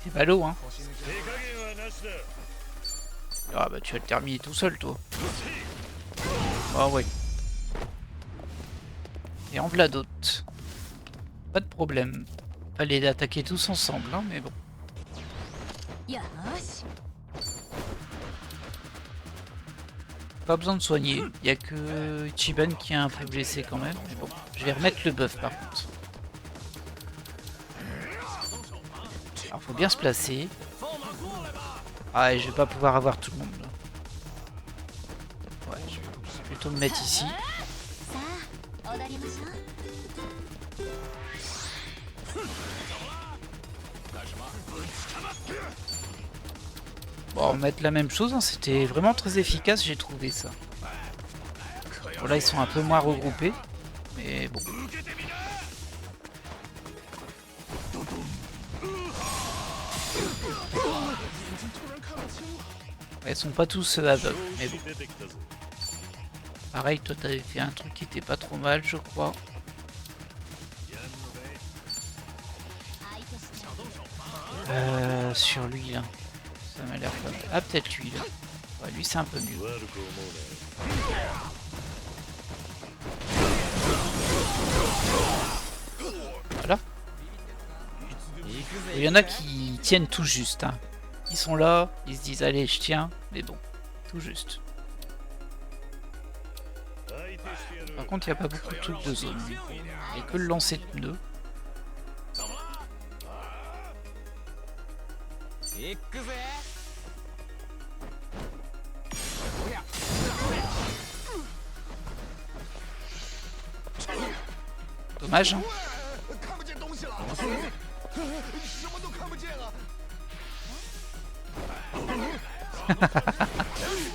C'est ballot, hein. Ah bah tu vas le terminer tout seul, toi. Ah ouais. Et en voilà d'autres. Pas de problème. Fallait les attaquer tous ensemble, hein, mais bon. Pas besoin de soigner. Il y a que Ichiban qui est un peu blessé quand même. Mais bon, je vais remettre le buff par contre. Alors faut bien se placer. Ah et je vais pas pouvoir avoir tout le monde là. Ouais, je vais plutôt me mettre ici. Bon, on va mettre la même chose, hein. C'était vraiment très efficace, j'ai trouvé ça. Bon là ils sont un peu moins regroupés, mais bon. Ouais, ils sont pas tous aveugles, mais bon. Pareil, toi t'avais fait un truc qui était pas trop mal, je crois. Sur lui là. Ça m'a l'air pas mal. Ah, peut-être lui là. Ouais, lui c'est un peu mieux. Voilà. Il y en a qui tiennent tout juste. Hein. Ils sont là, ils se disent allez je tiens, mais bon, tout juste. Par contre il n'y a pas beaucoup de trucs de zone. Il n'y a que le lancer de pneus. Dommage. Hein.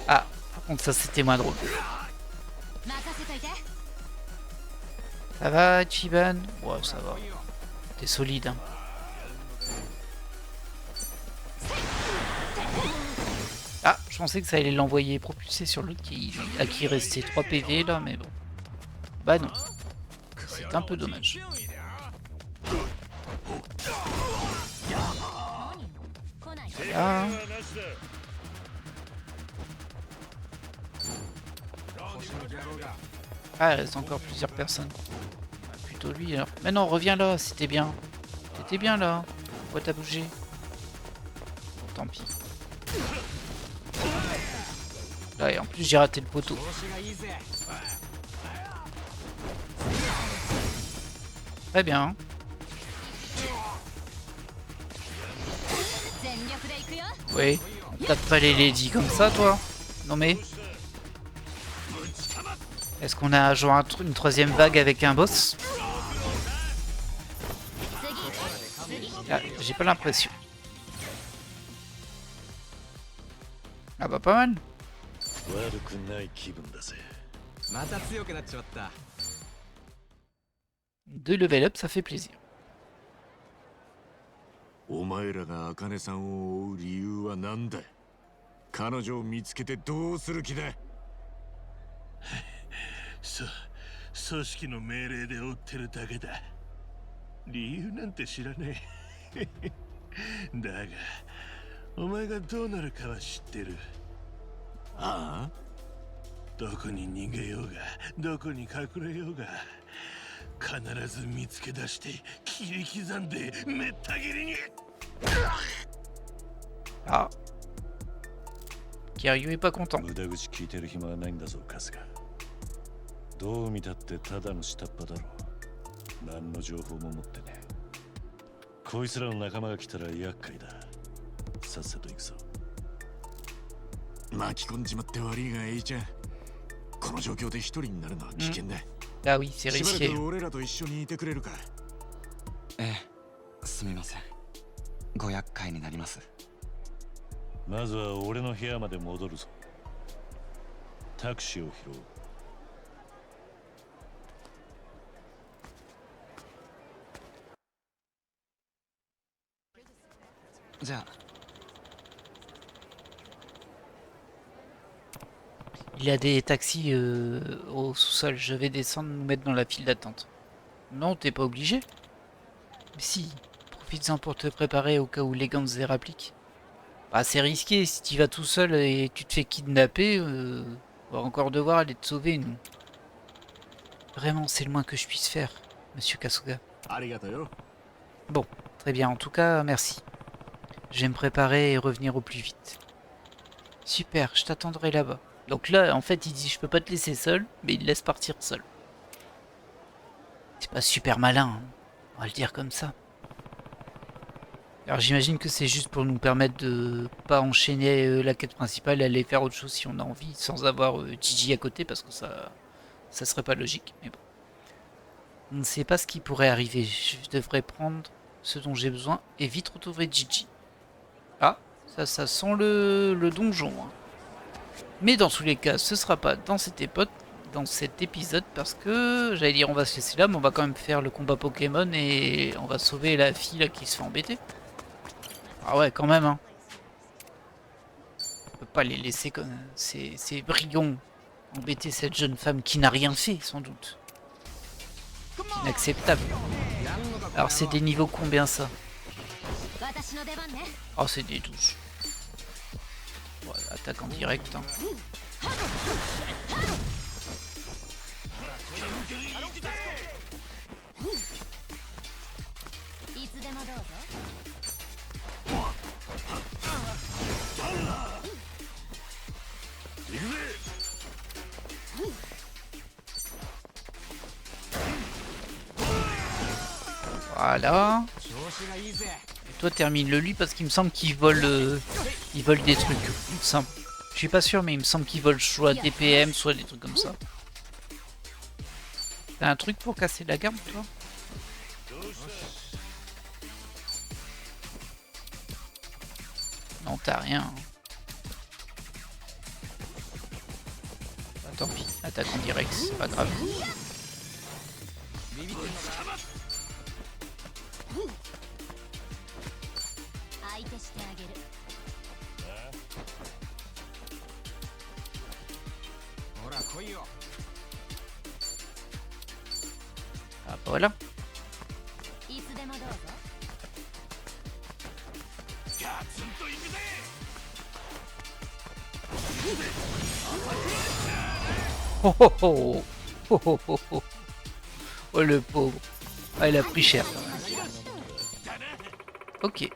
Ah, par contre ça c'était moins drôle. Ça va, Chiban? Ouais, ça va. T'es solide. Hein. Ah, je pensais que ça allait l'envoyer propulser sur l'autre à qui restait 3 PV là, mais bon. Bah non. C'est un peu dommage. Voilà. Ah, il reste encore plusieurs personnes. Ah, plutôt lui alors. Mais non, reviens là, c'était bien. T'étais bien là. Pourquoi t'as bougé? Bon, tant pis. Là, et en plus j'ai raté le poteau. Très bien. Oui, on tape pas les ladies comme ça, toi? Non mais... Est-ce qu'on a genre une troisième vague avec un boss? Ah, j'ai pas l'impression. Ah bah pas mal. Deux level up, ça fait plaisir. お前らが茜さんを追う理由は何だ？彼女を見つけてどうする気だ？組織の命令で追ってるだけだ。理由なんて知らねえ。だがお前がどうなるかは知ってる。ああ、どこに逃げようがどこに隠れようが必ず見つけ出して切り刻んでめった切りに。 Ah. Kiryu est pas content. 無駄口聞いてる暇はないんだぞ、春日。どう見たってただの下っ端だろ。何の情報も持ってね。こいつらの仲間が来たら厄介だ。さっさと行くぞ。巻き込んじまって悪いが、エイちゃん。この状況で一人になるのは危険だ。Ah oui, c'est しばら risqué. く俺らと一緒にいてくれるか。ええ、すみません。ご厄介になります。まずは俺の部屋まで戻るぞ。タクシーを拾おう。じゃあ Il y a des taxis au sous-sol. Je vais descendre, nous mettre dans la file d'attente. Non, t'es pas obligé. Mais si, profites-en pour te préparer au cas où les gants se réappliquent. Bah, c'est risqué, si tu vas tout seul et tu te fais kidnapper, on va encore devoir aller te sauver, nous. Vraiment, c'est le moins que je puisse faire, monsieur Kasuga. Bon, très bien, en tout cas, merci. Je vais me préparer et revenir au plus vite. Super, je t'attendrai là-bas. Donc là, en fait, il dit je peux pas te laisser seul, mais il laisse partir seul. C'est pas super malin, hein. On va le dire comme ça. Alors j'imagine que c'est juste pour nous permettre de pas enchaîner la quête principale et aller faire autre chose si on a envie, sans avoir Gigi à côté, parce que ça serait pas logique, mais bon. On ne sait pas ce qui pourrait arriver. Je devrais prendre ce dont j'ai besoin et vite retrouver Gigi. Ah, ça sent le donjon, hein. Mais dans tous les cas, ce sera pas dans cet épisode, parce que, j'allais dire on va se laisser là, mais on va quand même faire le combat Pokémon et on va sauver la fille là qui se fait embêter. Ah ouais, quand même, hein. On peut pas les laisser comme ces brigands embêter cette jeune femme qui n'a rien fait, sans doute. Inacceptable. Alors c'est des niveaux combien ça? Oh, c'est des douches. Voilà, attaque en direct, hein. Voilà. Et toi termine-le lui parce qu'il me semble qu'il vole, il vole des trucs. Il me semble. Je suis pas sûr mais il me semble qu'il vole soit des PM, soit des trucs comme ça. T'as un truc pour casser la garde toi? Non t'as rien. Bah, tant pis, attaque en direct, c'est pas grave. Ah bah voilà. Oh oh oh oh oh oh oh. Oh le pauvre. Ah il a pris cher. Ok.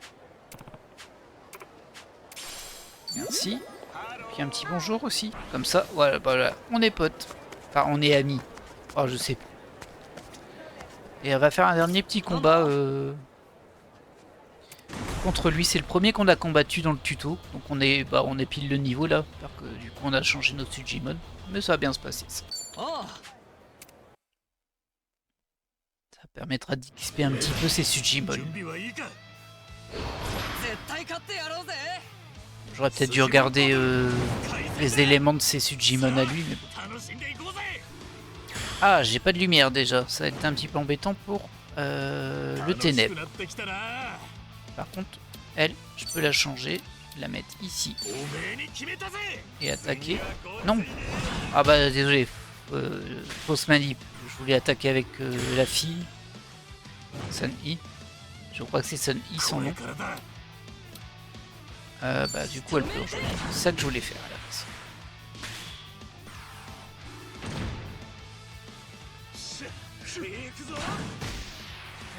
Merci. Puis un petit bonjour aussi. Comme ça, voilà, voilà. On est potes. Enfin, on est amis. Oh, je sais plus. Et on va faire un dernier petit combat contre lui. C'est le premier qu'on a combattu dans le tuto. Donc on est pile le niveau là. Alors que du coup on a changé notre Sujimon. Mais ça va bien se passer. Ça permettra d'XP un petit peu ces Sujimon. J'aurais peut-être dû regarder les éléments de ces Sujimon à lui. Mais bon. Ah, j'ai pas de lumière déjà. Ça va être un petit peu embêtant pour le ténèbre. Par contre, elle, je peux la changer. La mettre ici. Et attaquer. Non. Ah bah désolé. Fausse manip. Je voulais attaquer avec la fille. Sun I. Je crois que c'est Sun I son nom. Bah du coup elle peut rejoindre. C'est ça que je voulais faire à la base.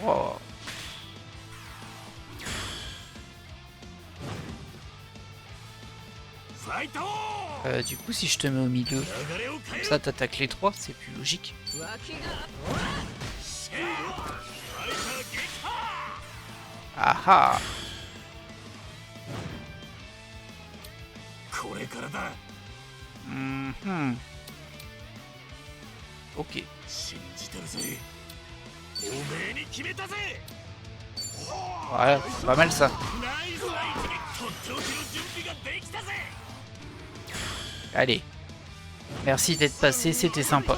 Oh. Du coup si je te mets au milieu, comme ça t'attaques les trois, c'est plus logique. Ah ah. Mhm. Ok. Ouais, c'est pas mal ça. Allez. Merci d'être passé, c'était sympa.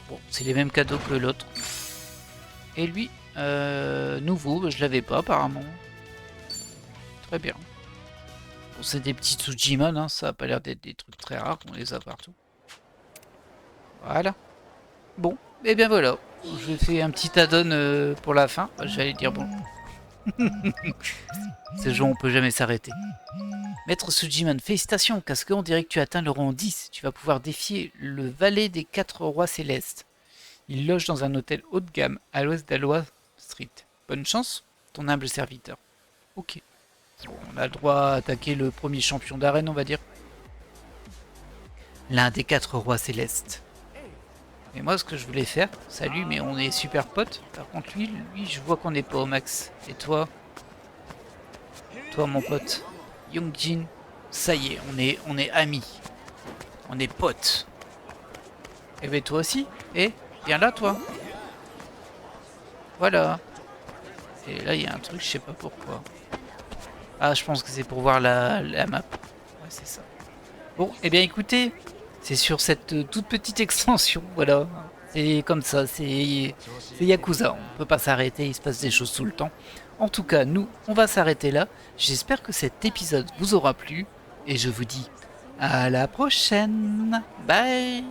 Bon, c'est les mêmes cadeaux que l'autre. Et lui, nouveau, je l'avais pas apparemment. Très bien. Bon, c'est des petits Tsujimon, hein, ça a pas l'air d'être des trucs très rares, on les a partout. Voilà. Bon, et bien voilà. Je fais un petit add-on pour la fin. J'allais dire bon. Ces jeux, on peut jamais s'arrêter. Maître Tsujimon, félicitations, Kasuga, on dirait que tu atteins le rang 10. Tu vas pouvoir défier le valet des 4 rois célestes. Il loge dans un hôtel haut de gamme à l'ouest d'Aloa Street. Bonne chance, ton humble serviteur. Ok. On a le droit à attaquer le premier champion d'arène, on va dire. L'un des 4 rois célestes. Et moi, ce que je voulais faire, salut, mais on est super potes. Par contre, lui, je vois qu'on n'est pas au max. Et toi, mon pote, Youngjin, ça y est, on est amis. On est potes. Et ben toi aussi. Eh, viens là, toi. Voilà. Et là, il y a un truc, je sais pas pourquoi. Ah, je pense que c'est pour voir la map. Ouais, c'est ça. Bon, eh bien écoutez, c'est sur cette toute petite extension, voilà. C'est comme ça, c'est Yakuza, on peut pas s'arrêter, il se passe des choses tout le temps. En tout cas, nous, on va s'arrêter là. J'espère que cet épisode vous aura plu, et je vous dis à la prochaine. Bye.